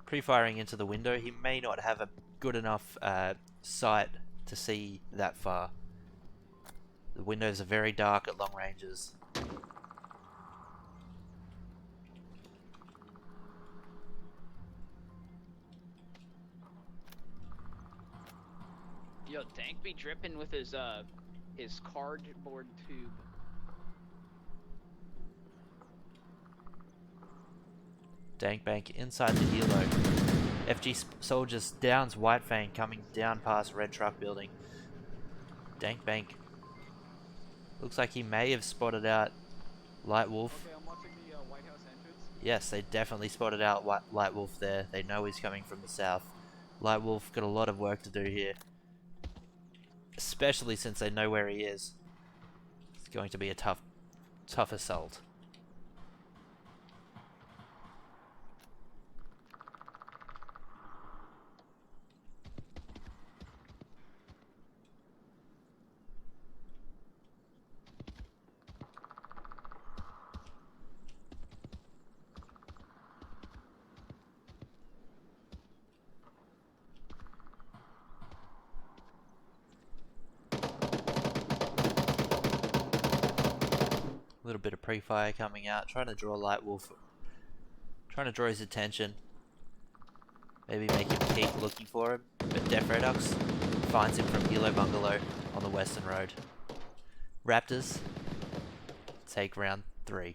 Pre-firing into the window. He may not have a good enough sight to see that far. The windows are very dark at long ranges. Yo, Dank be dripping with his cardboard tube. Dank Bank inside the helo. FG Soldiers downs White Fang coming down past red truck building. Dank Bank looks like he may have spotted out Light Wolf. Okay, I'm watching the White House entrance. Yes, they definitely spotted out Light Wolf there. They know he's coming from the south. Light Wolf got a lot of work to do here, especially since they know where he is. It's going to be a tough assault. A little bit of pre-fire coming out, trying to draw Light Wolf, trying to draw his attention. Maybe make him keep looking for him, but Def Redox finds him from Hilo Bungalow on the western road. Raptors take round 3.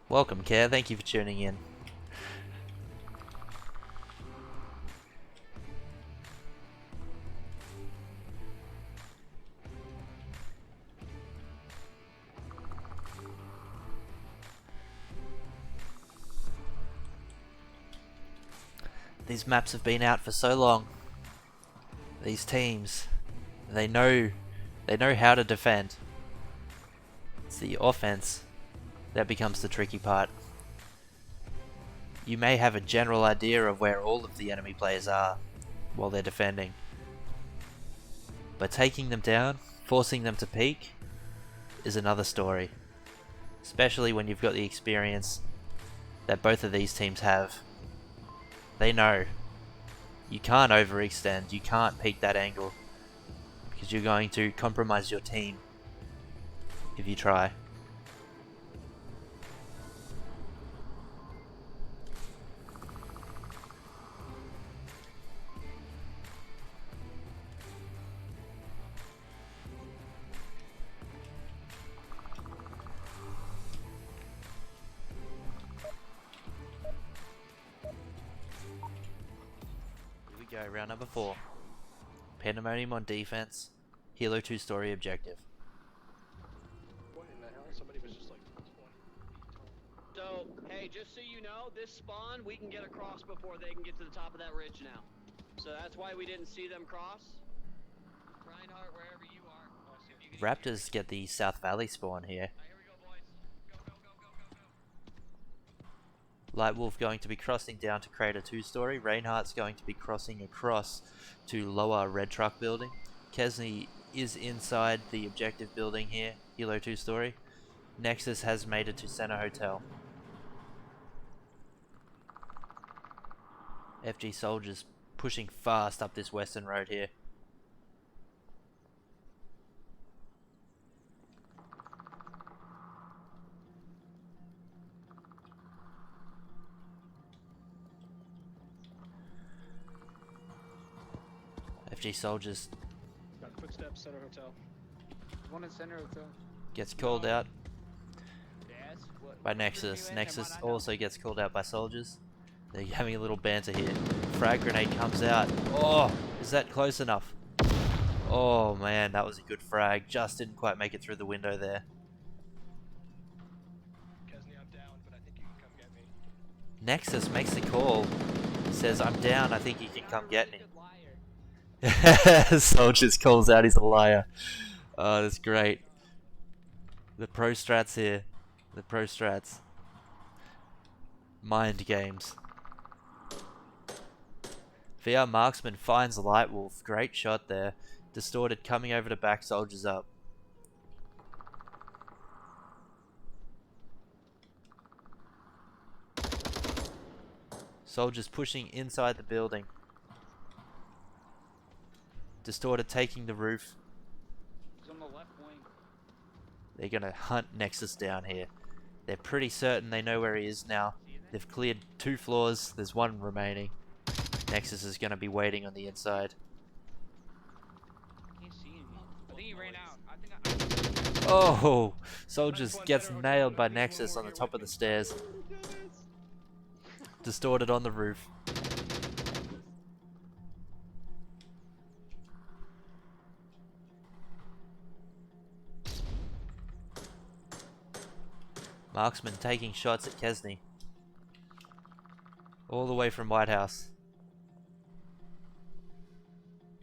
Welcome, Care. Thank you for tuning in. These maps have been out for so long. These teams, they know how to defend. It's the offense that becomes the tricky part. You may have a general idea of where all of the enemy players are while they're defending, but taking them down, forcing them to peek, is another story. Especially when you've got the experience that both of these teams have. They know you can't overextend, you can't peek that angle, because you're going to compromise your team if you try. Go, round number 4. Pandamonium on defense. Hilo 2-story objective. What in the hell? Somebody was just like 20 feet tall. So, hey, just so you know, this spawn, we can get across before they can get to the top of that ridge now. So that's why we didn't see them cross. Reinhardt, wherever you are. If you can Raptors get the South Valley spawn here. Here we go, boys. Go, go, go, go, go, go. Lightwolf going to be crossing down to Crater 2-story. Reinhardt's going to be crossing across to lower Red Truck building. Kesney is inside the objective building here, Hilo 2-story. Nexus has made it to Center Hotel. FG soldiers pushing fast up this western road here. FG soldiers Got footsteps, Center Hotel. One in Center Hotel. gets called out Yes. What? by Nexus. Nexus also gets called out by soldiers. They're having a little banter here. Frag grenade comes out. Oh, is that close enough? Oh man, that was a good frag. Just didn't quite make it through the window there. Kesney, I'm down, but I think you can come get me. Nexus makes the call. Says, I'm down, I think you can come get me. Soldiers calls out he's a liar. Oh, that's great. The pro strats here. The pro strats. Mind games. VR Marksman finds Lightwolf. Great shot there. Distorted coming over to back soldiers up. Soldiers pushing inside the building. Distorted taking the roof. He's on the left wing. They're gonna hunt Nexus down here. They're pretty certain they know where he is now. They've cleared 2 floors. There's 1 remaining. Nexus is gonna be waiting on the inside. Can't see him. I think he ran out. I think Oh! Soldiers gets nailed by Nexus on the top of the stairs. Distorted on the roof. Marksman taking shots at Kesney. All the way from White House.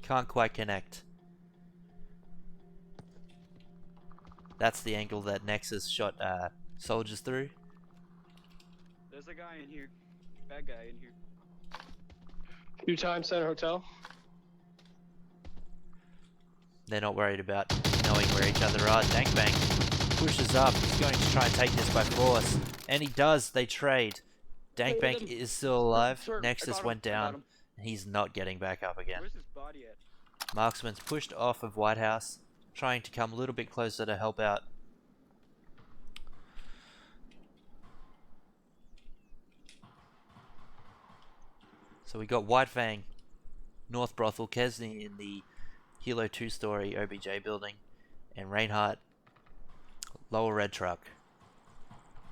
Can't quite connect. That's the angle that Nexus shot soldiers through. there's a guy in here. Bad guy in here. 2 times, Center Hotel. They're not worried about knowing where each other are. Dankbank pushes up. He's going to try and take this by force. And he does. They trade. Dankbank is still alive. Nexus went down. He's not getting back up again. Where's his body at? Marksman's pushed off of White House, trying to come a little bit closer to help out. So we got White Fang, North Brothel, Kesney in the Hilo 2-story OBJ building, and Reinhardt, Lower Red Truck.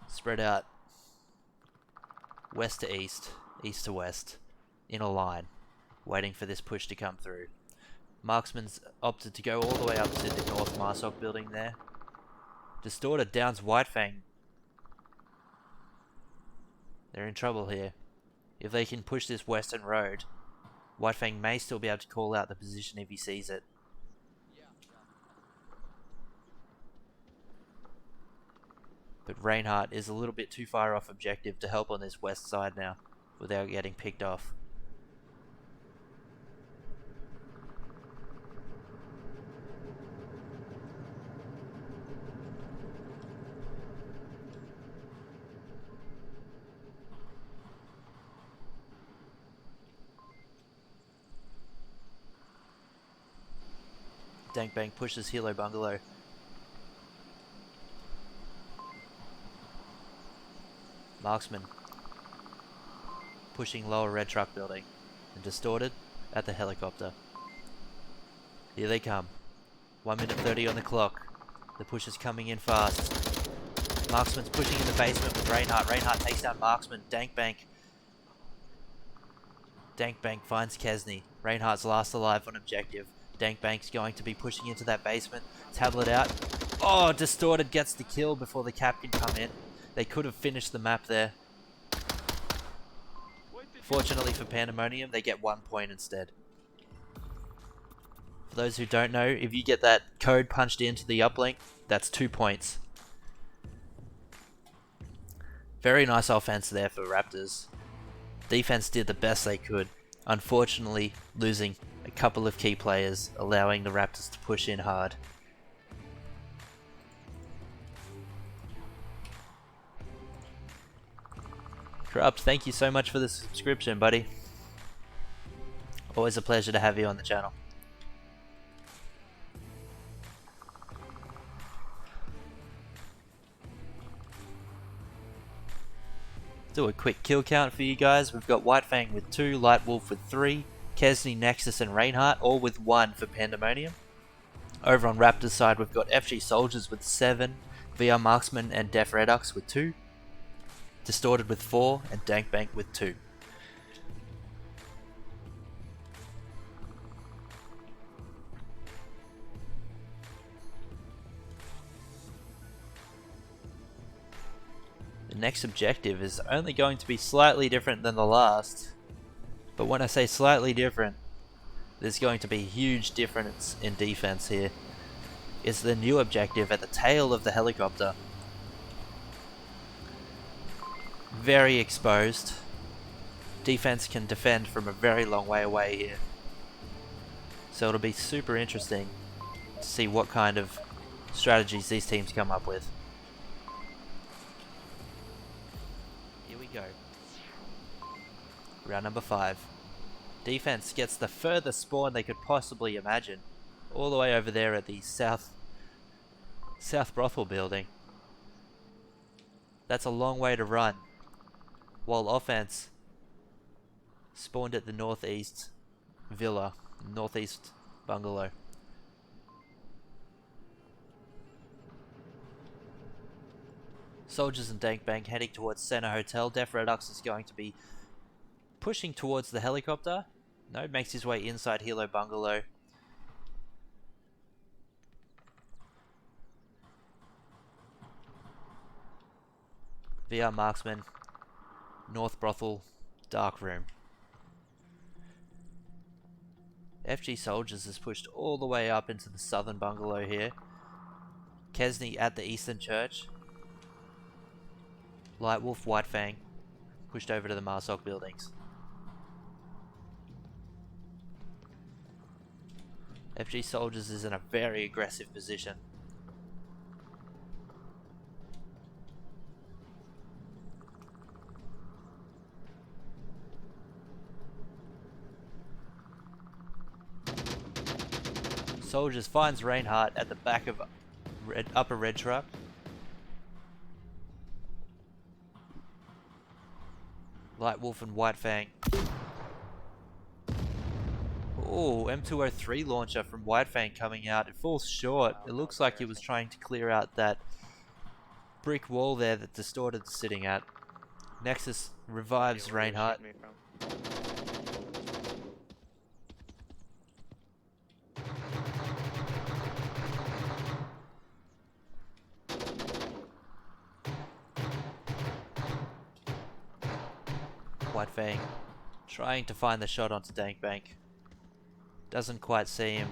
Spread out west to east, east to west, in a line, waiting for this push to come through. Marksman's opted to go all the way up to the North Marsoc building there. Distorted downs White Fang. They're in trouble here. If they can push this western road, White Fang may still be able to call out the position if he sees it. But Reinhardt is a little bit too far off objective to help on this west side now, without getting picked off. Dankbank pushes Hilo Bungalow. Marksman pushing lower red truck building, and Distorted at the helicopter. Here they come. 1 minute 30 on the clock. The push is coming in fast. Marksman's pushing in the basement with Reinhardt. Reinhardt takes down Marksman. Dankbank finds Kesney. Reinhardt's last alive on objective. Dankbank's going to be pushing into that basement. Tablet out. Oh, Distorted gets the kill before the cap can come in. They could have finished the map there. Fortunately for Pandamonium, they get 1 point instead. For those who don't know, if you get that code punched into the uplink, that's 2 points. Very nice offense there for Raptors. Defense did the best they could. Unfortunately, losing a couple of key players, allowing the Raptors to push in hard. Corrupt, thank you so much for the subscription, buddy. Always a pleasure to have you on the channel. Do a quick kill count for you guys. We've got White Fang with 2, Light Wolf with 3, Kesney, Nexus and Reinhardt all with 1 for Pandamonium. Over on Raptors side we've got FG Soldiers with 7, VR Marksman and Def Redux with 2, Distorted with 4 and Dankbank with 2. The next objective is only going to be slightly different than the last, but when I say slightly different, there's going to be a huge difference in defense here. It's the new objective at the tail of the helicopter. Very exposed. Defense can defend from a very long way away here. So it'll be super interesting to see what kind of strategies these teams come up with. Here we go. Round number 5. Defense gets the furthest spawn they could possibly imagine. All the way over there at the South Brothel building. That's a long way to run. While offense spawned at the northeast villa, northeast bungalow. Soldiers and Dankbank heading towards Center Hotel. Def Redux is going to be pushing towards the helicopter. No, makes his way inside Hilo Bungalow. VR Marksman, North Brothel, Dark Room. FG Soldiers is pushed all the way up into the southern bungalow here. Kesney at the Eastern Church. Light Wolf, White Fang pushed over to the Marsok buildings. FG Soldiers is in a very aggressive position. Soldiers finds Reinhardt at the back of upper red truck. Light Wolf and White Fang. Oh, M203 launcher from White Fang coming out. It falls short. It looks like he was trying to clear out that brick wall there that Distorted is sitting at. Nexus revives Reinhardt. White Fang trying to find the shot onto Dankbank. Doesn't quite see him.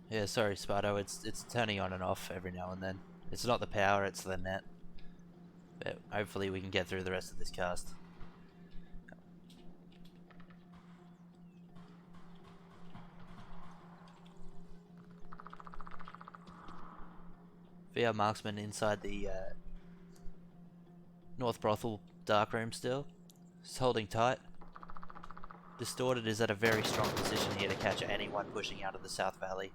Yeah, sorry Sparto, it's turning on and off every now and then. It's not the power, it's the net. But hopefully we can get through the rest of this cast. VR Marksman inside the North Brothel darkroom still. Just holding tight. Distorted is at a very strong position here to catch anyone pushing out of the South Valley.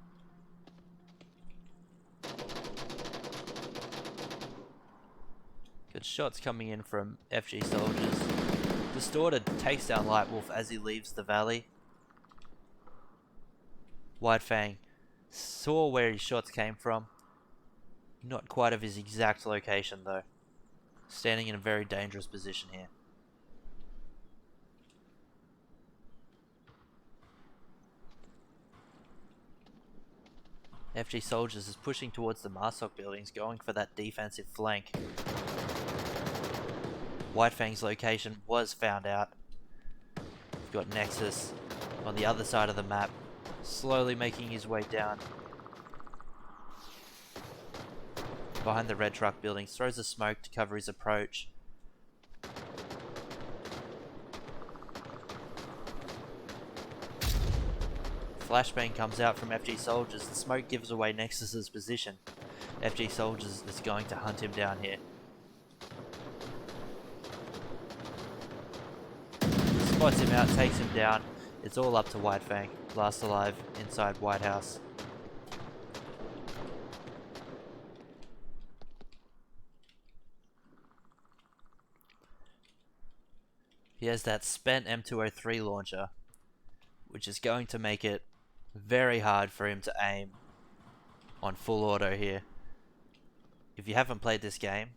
Good shots coming in from FG soldiers. Distorted takes down Lightwolf as he leaves the valley. White Fang saw where his shots came from. Not quite of his exact location though. Standing in a very dangerous position here. FG Soldiers is pushing towards the Marsoc buildings, going for that defensive flank. White Fang's location was found out. We've got Nexus on the other side of the map, slowly making his way down. Behind the red truck buildings, throws a smoke to cover his approach. Flashbang comes out from FG Soldiers. The smoke gives away Nexus's position. FG Soldiers is going to hunt him down here. Spots him out, takes him down. It's all up to White Fang. Last alive inside White House. He has that spent M203 launcher, which is going to make it very hard for him to aim on full auto here. If you haven't played this game,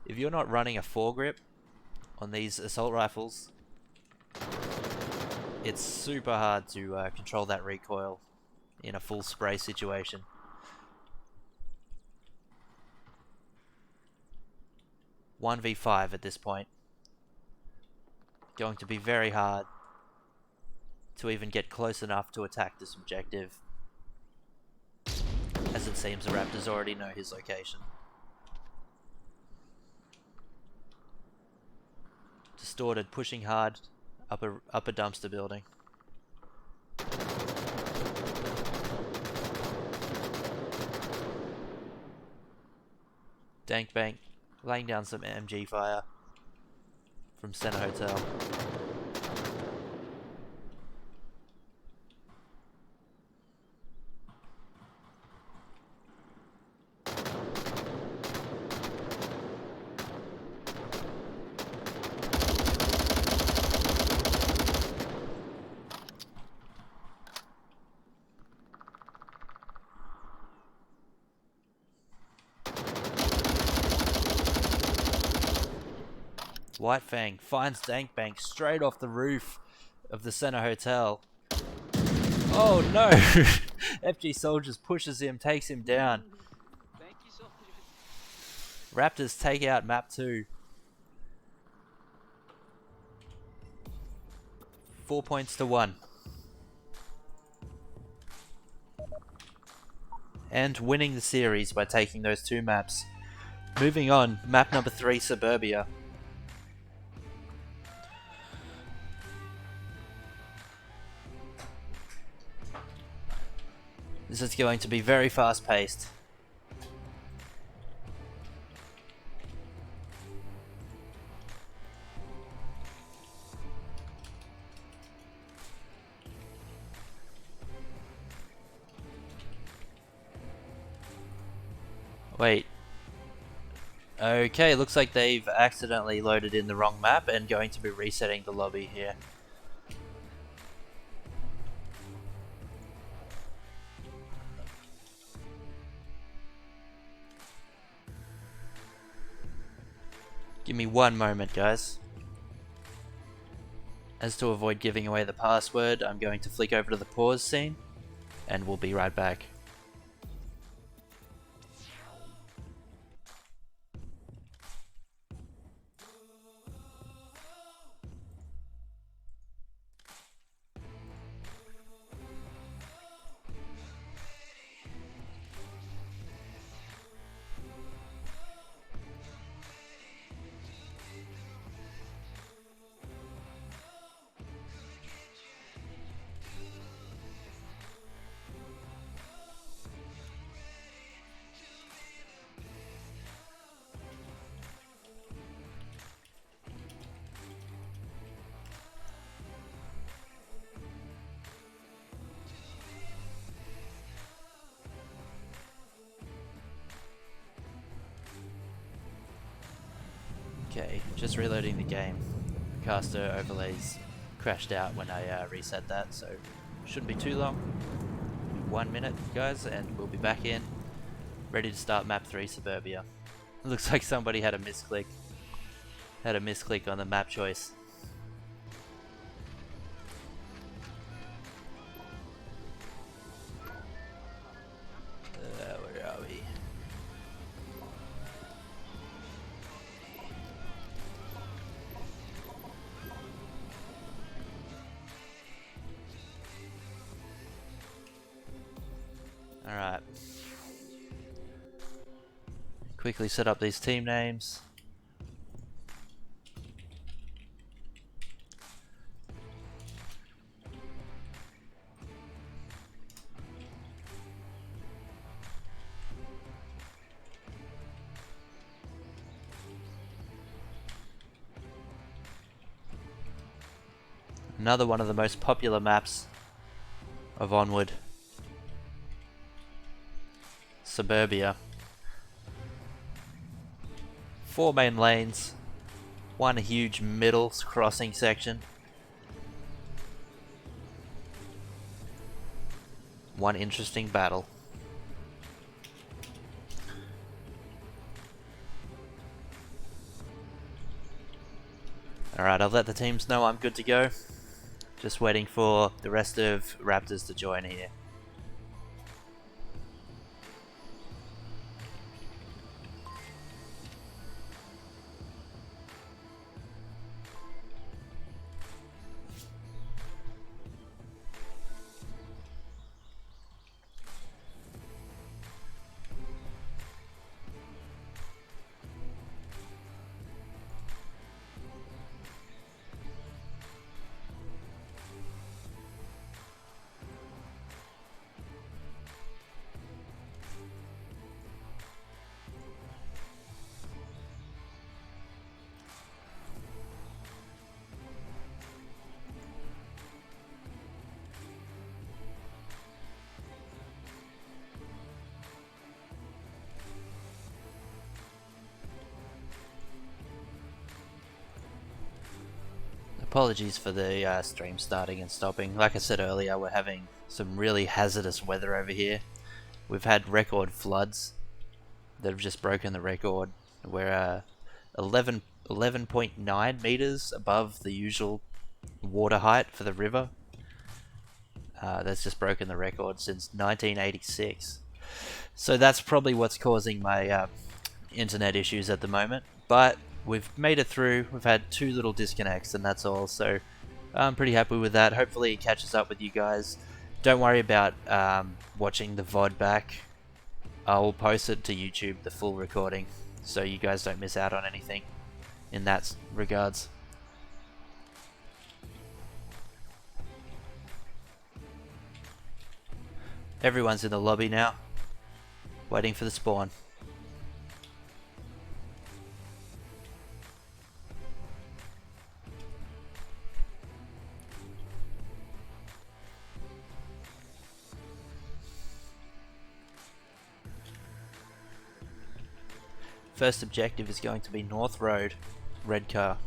if you're not running a foregrip on these assault rifles, it's super hard to control that recoil in a full spray situation. One v 5 at this point. Going to be very hard to even get close enough to attack this objective, as it seems the Raptors already know his location. Distorted, pushing hard up a dumpster building. Dankbank laying down some MG fire from Center Hotel. White Fang finds Dankbank straight off the roof of the Center Hotel. Oh no! FG Soldiers pushes him, takes him down. Thank you, soldiers. Raptors take out map 2. 4 points to 1. And winning the series by taking those 2 maps. Moving on, map number 3, Suburbia. This is going to be very fast paced. Wait. Okay, looks like they've accidentally loaded in the wrong map and going to be resetting the lobby here. Give me one moment, guys. As to avoid giving away the password, I'm going to flick over to the pause scene, and we'll be right back. Okay, just reloading the game. Caster overlays crashed out when I reset that, so shouldn't be too long. 1 minute, guys, and we'll be back in, ready to start map 3 Suburbia. Looks like somebody had a misclick. Had a misclick on the map choice. Where are we? Alright. Quickly set up these team names. Another one of the most popular maps of Onward. Suburbia. 4 main lanes, 1 huge middle crossing section, 1 interesting battle. Alright, I've let the teams know I'm good to go. Just waiting for the rest of Raptors to join here. Apologies for the stream starting and stopping. Like I said earlier, we're having some really hazardous weather over here. We've had record floods that have just broken the record. We're 11.9 meters above the usual water height for the river. That's just broken the record since 1986. So that's probably what's causing my internet issues at the moment. But we've made it through. We've had 2 little disconnects and that's all, so I'm pretty happy with that. Hopefully it catches up with you guys. Don't worry about watching the VOD back. I'll post it to YouTube, the full recording, so you guys don't miss out on anything in that regards. Everyone's in the lobby now, waiting for the spawn. First objective is going to be North Road, red car.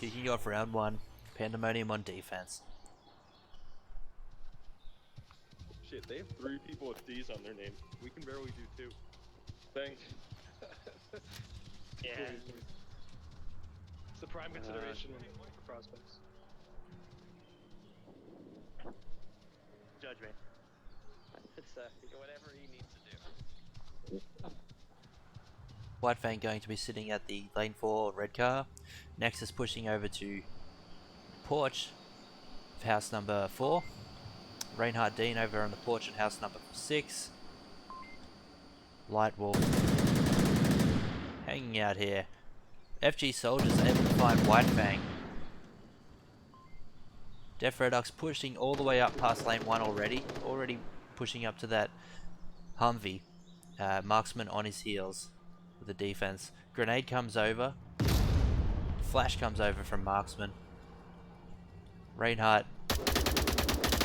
Kicking off round 1. Pandamonium on defense. Shit, they have 3 people with D's on their name. We can barely do 2. Thanks. Yeah. It's the prime consideration for prospects. Judge me. It's whatever he needs to do. White Fang going to be sitting at the lane 4 red car. Nexus pushing over to porch of house number 4. Reinhardt Dean over on the porch at house number 6. Light Wolf hanging out here. FG Soldiers able to find White Fang. Def Redox pushing all the way up past lane 1 already pushing up to that Humvee. Marksman on his heels with the defense. Grenade comes over. Flash comes over from Marksman. Reinhardt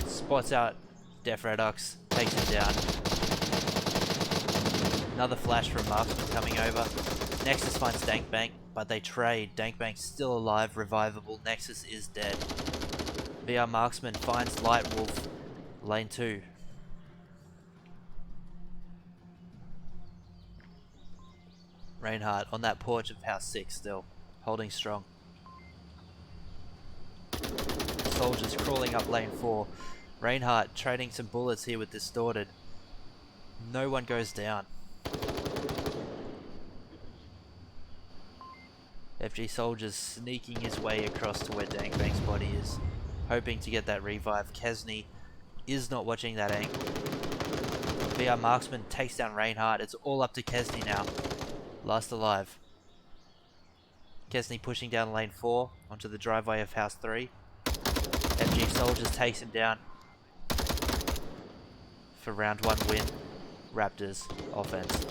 spots out Def Redox, takes him down. Another flash from Marksman coming over. Nexus finds Dankbank, but they trade. Dankbank's still alive, revivable. Nexus is dead. VR Marksman finds Light Wolf, lane 2. Reinhardt on that porch of house 6 still, holding strong. Soldiers crawling up lane 4. Reinhardt trading some bullets here with Distorted. No one goes down. FG Soldiers sneaking his way across to where Dankbank's body is, hoping to get that revive. Kesney is not watching that angle. VR Marksman takes down Reinhardt. It's all up to Kesney now. Last alive. Kesney pushing down lane 4 onto the driveway of house 3. FG Soldiers takes him down for round 1 win. Raptors offense.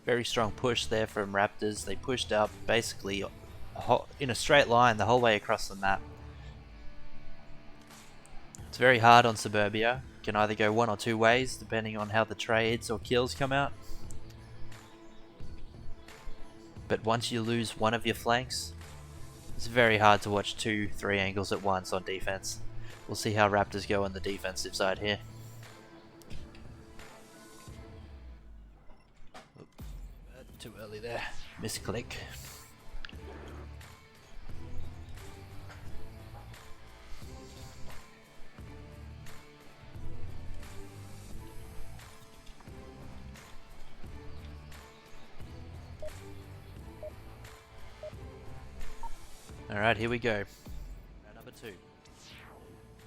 Very strong push there from Raptors. They pushed up basically in a straight line the whole way across the map. It's very hard on Suburbia. Can either go one or two ways depending on how the trades or kills come out. But once you lose one of your flanks, it's very hard to watch 2-3 angles at once on defense. We'll see how Raptors go on the defensive side here. Too early there. Misclick. Alright, here we go. Round number 2.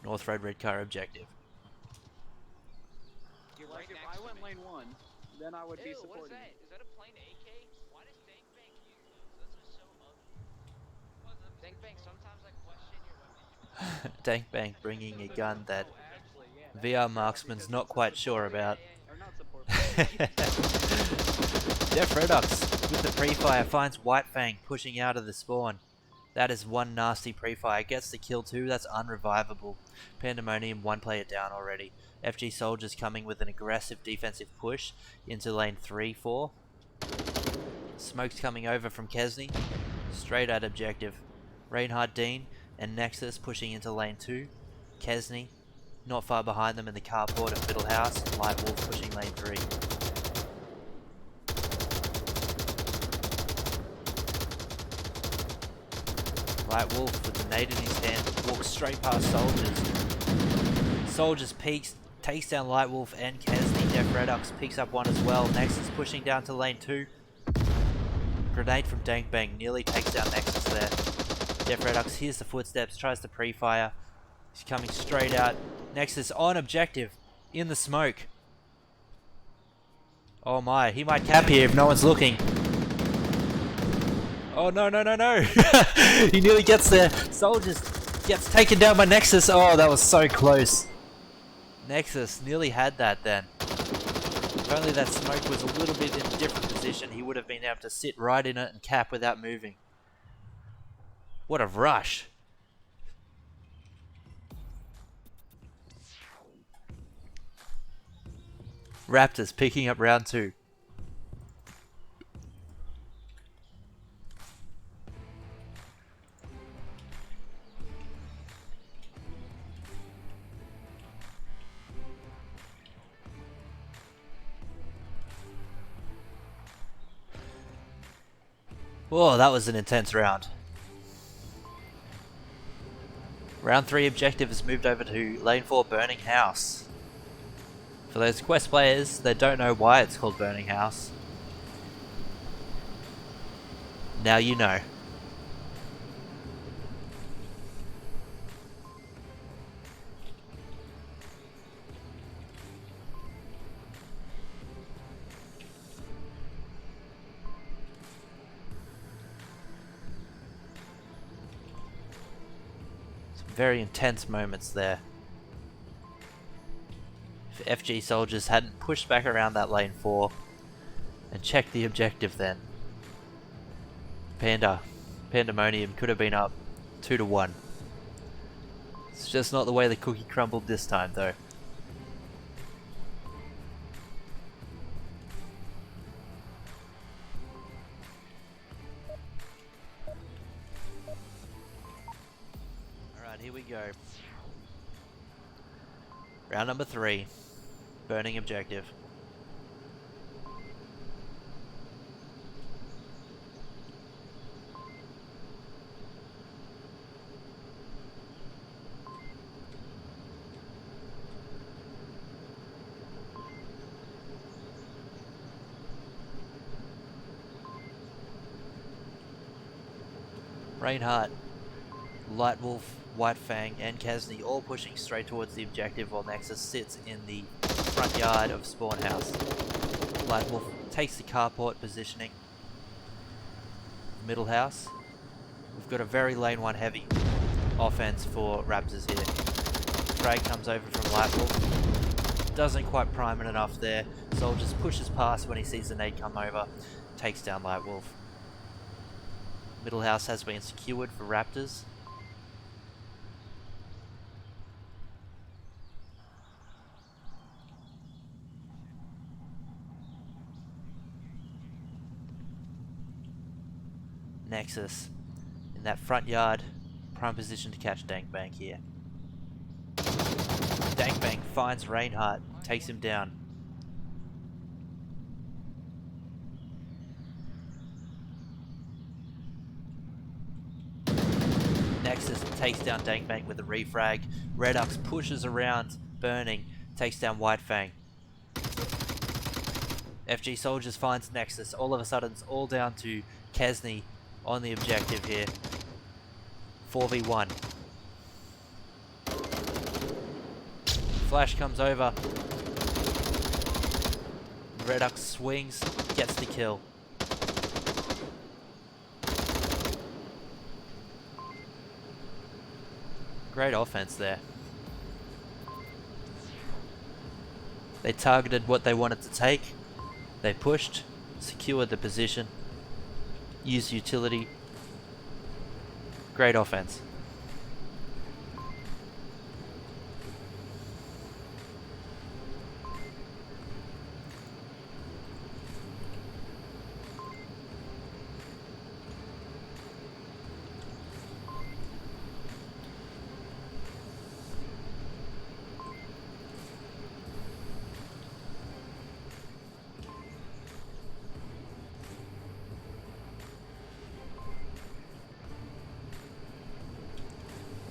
North Road red car objective. You're Like right if next I went to me. lane 1, then I would be Ew, what is supporting that? you. Is that a plain AK? Why does Dankbank use those? Those are so ugly. Dankbank, sometimes I question your weapon. Dankbank bringing a gun that Oh, actually, yeah. VR Marksman's not quite sure about. Or not support. Def Redox with the pre-fire finds White Fang pushing out of the spawn. That is one nasty pre-fire. Gets the kill too. That's unrevivable. Pandamonium 1 player down already. FG Soldiers coming with an aggressive defensive push into lane 3-4. Smoke's coming over from Kesney. Straight at objective. Reinhardt Dean and Nexus pushing into lane 2. Kesney not far behind them in the carport of middle house. Light Wolf pushing lane 3. Light Wolf with the nade in his hand walks straight past Soldiers. Soldiers peeks, takes down Light Wolf and Kesney. Def Redox picks up one as well. Nexus pushing down to lane 2. Grenade from Dangbang nearly takes down Nexus there. Def Redux hears the footsteps, tries to pre-fire. He's coming straight out. Nexus on objective, in the smoke. Oh my, he might cap here if no one's looking. Oh no, no, no, no. He nearly gets there. Soldiers gets taken down by Nexus. Oh, that was so close. Nexus nearly had that then. If only that smoke was a little bit in a different position, he would have been able to sit right in it and cap without moving. What a rush. Raptors picking up round 2. Whoa, that was an intense round. Round 3 objective has moved over to lane 4 Burning House. For those quest players that don't know why it's called Burning House, now you know. Very intense moments there. If FG soldiers hadn't pushed back around that lane 4 and checked the objective then, Pandamonium could have been up 2-1. It's just not the way the cookie crumbled this time though. Here we go. Round number 3. Burning objective. Reinhardt, Light Wolf, White Fang and Kasny all pushing straight towards the objective while Nexus sits in the front yard of Spawn House. Light Wolf takes the carport positioning. Middle house. We've got a very lane 1 heavy offense for Raptors here. Frag comes over from Light Wolf. Doesn't quite prime it enough there. Soldiers pushes past when he sees the nade come over. Takes down Light Wolf. Middle house has been secured for Raptors. Nexus in that front yard, prime position to catch Dangbang here. Dangbang finds Reinhardt, takes him down. Nexus takes down Dangbang with a refrag. Redux pushes around, burning, takes down White Fang. FG Soldiers finds Nexus. All of a sudden it's all down to Kasny on the objective here. 4v1. Flash comes over. Redux swings, gets the kill. Great offense there. They targeted what they wanted to take. They pushed, secured the position, used utility. Great offense.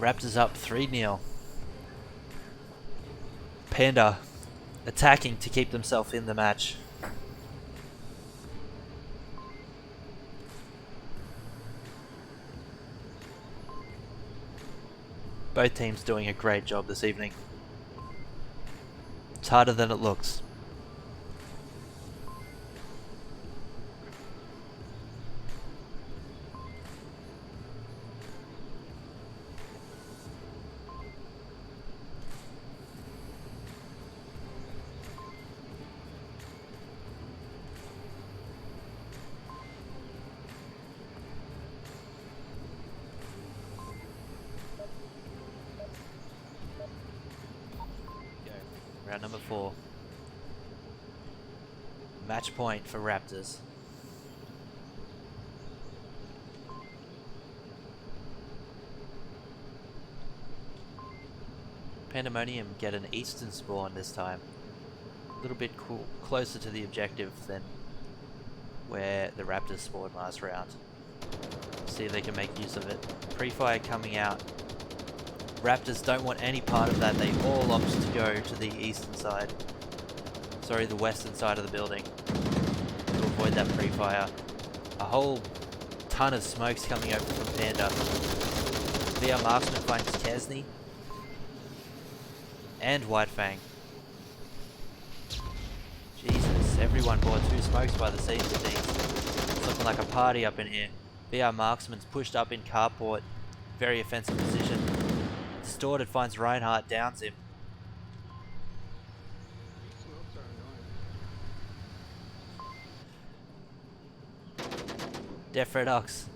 Raptors up 3-0. Panda attacking to keep themselves in the match. Both teams doing a great job this evening. It's harder than it looks. Round number 4. Match point for Raptors. Pandamonium get an eastern spawn this time. A little bit closer to the objective than where the Raptors spawned last round. See if they can make use of it. Pre-fire coming out. Raptors don't want any part of that. They all opt to go to the eastern side. Sorry, the western side of the building to avoid that pre-fire. A whole ton of smokes coming over from Panda. VR Marksman finds Kesney and White Fang. Jesus, everyone bought 2 smokes by the seams of these. It's looking like a party up in here. VR Marksman's pushed up in carport. Very offensive position. Distorted finds Reinhardt, downs him. Def Red Ox,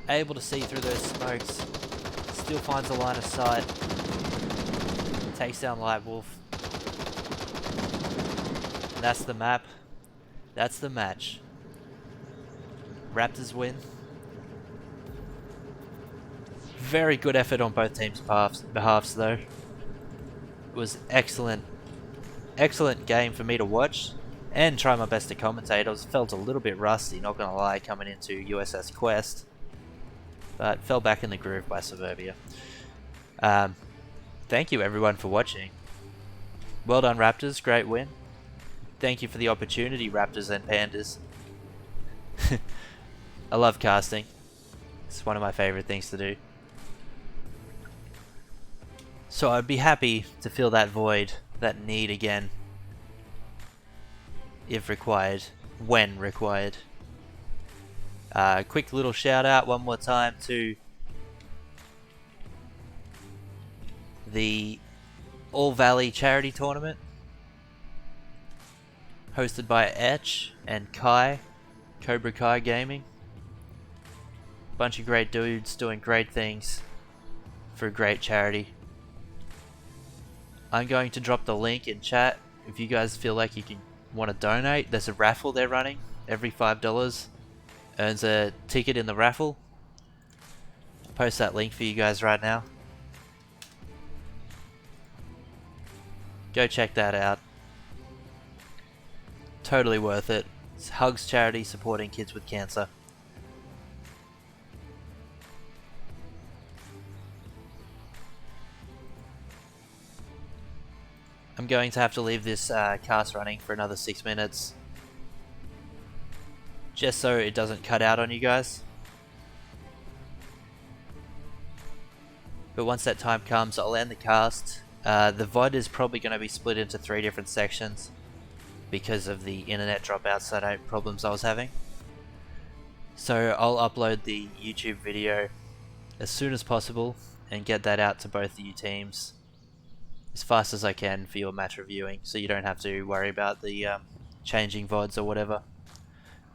able to see through those smokes, still finds a line of sight. Takes down Light Wolf. And that's the map. That's the match. Raptors win. Very good effort on both teams' behalves though. It was excellent game for me to watch and try my best to commentate. I felt a little bit rusty, not gonna lie, coming into USS Quest, but fell back in the groove by Suburbia. Thank you everyone for watching. Well done Raptors, great win. Thank you for the opportunity, Raptors and Pandas. I love casting. It's one of my favorite things to do. So I'd be happy to fill that void, that need again, if required, when required. Quick little shout out one more time to the All Valley Charity Tournament, hosted by Etch and Kai, Cobra Kai Gaming. Bunch of great dudes doing great things for a great charity. I'm going to drop the link in chat if you guys feel like you want to donate. There's a raffle they're running. Every $5 earns a ticket in the raffle. I'll post that link for you guys right now. Go check that out. Totally worth it. It's Hugs charity supporting kids with cancer. I'm going to have to leave this cast running for another 6 minutes, just so it doesn't cut out on you guys. But once that time comes, I'll end the cast. The VOD is probably going to be split into 3 different sections because of the internet dropouts problems I was having. So I'll upload the YouTube video as soon as possible and get that out to both of you teams as fast as I can for your match reviewing, so you don't have to worry about the changing VODs or whatever.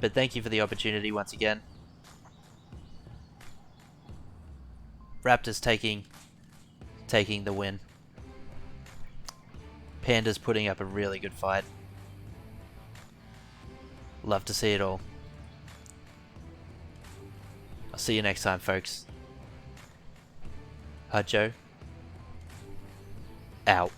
But thank you for the opportunity once again. Raptors taking the win. Pandas putting up a really good fight. Love to see it all. I'll see you next time, folks. Hutcho out.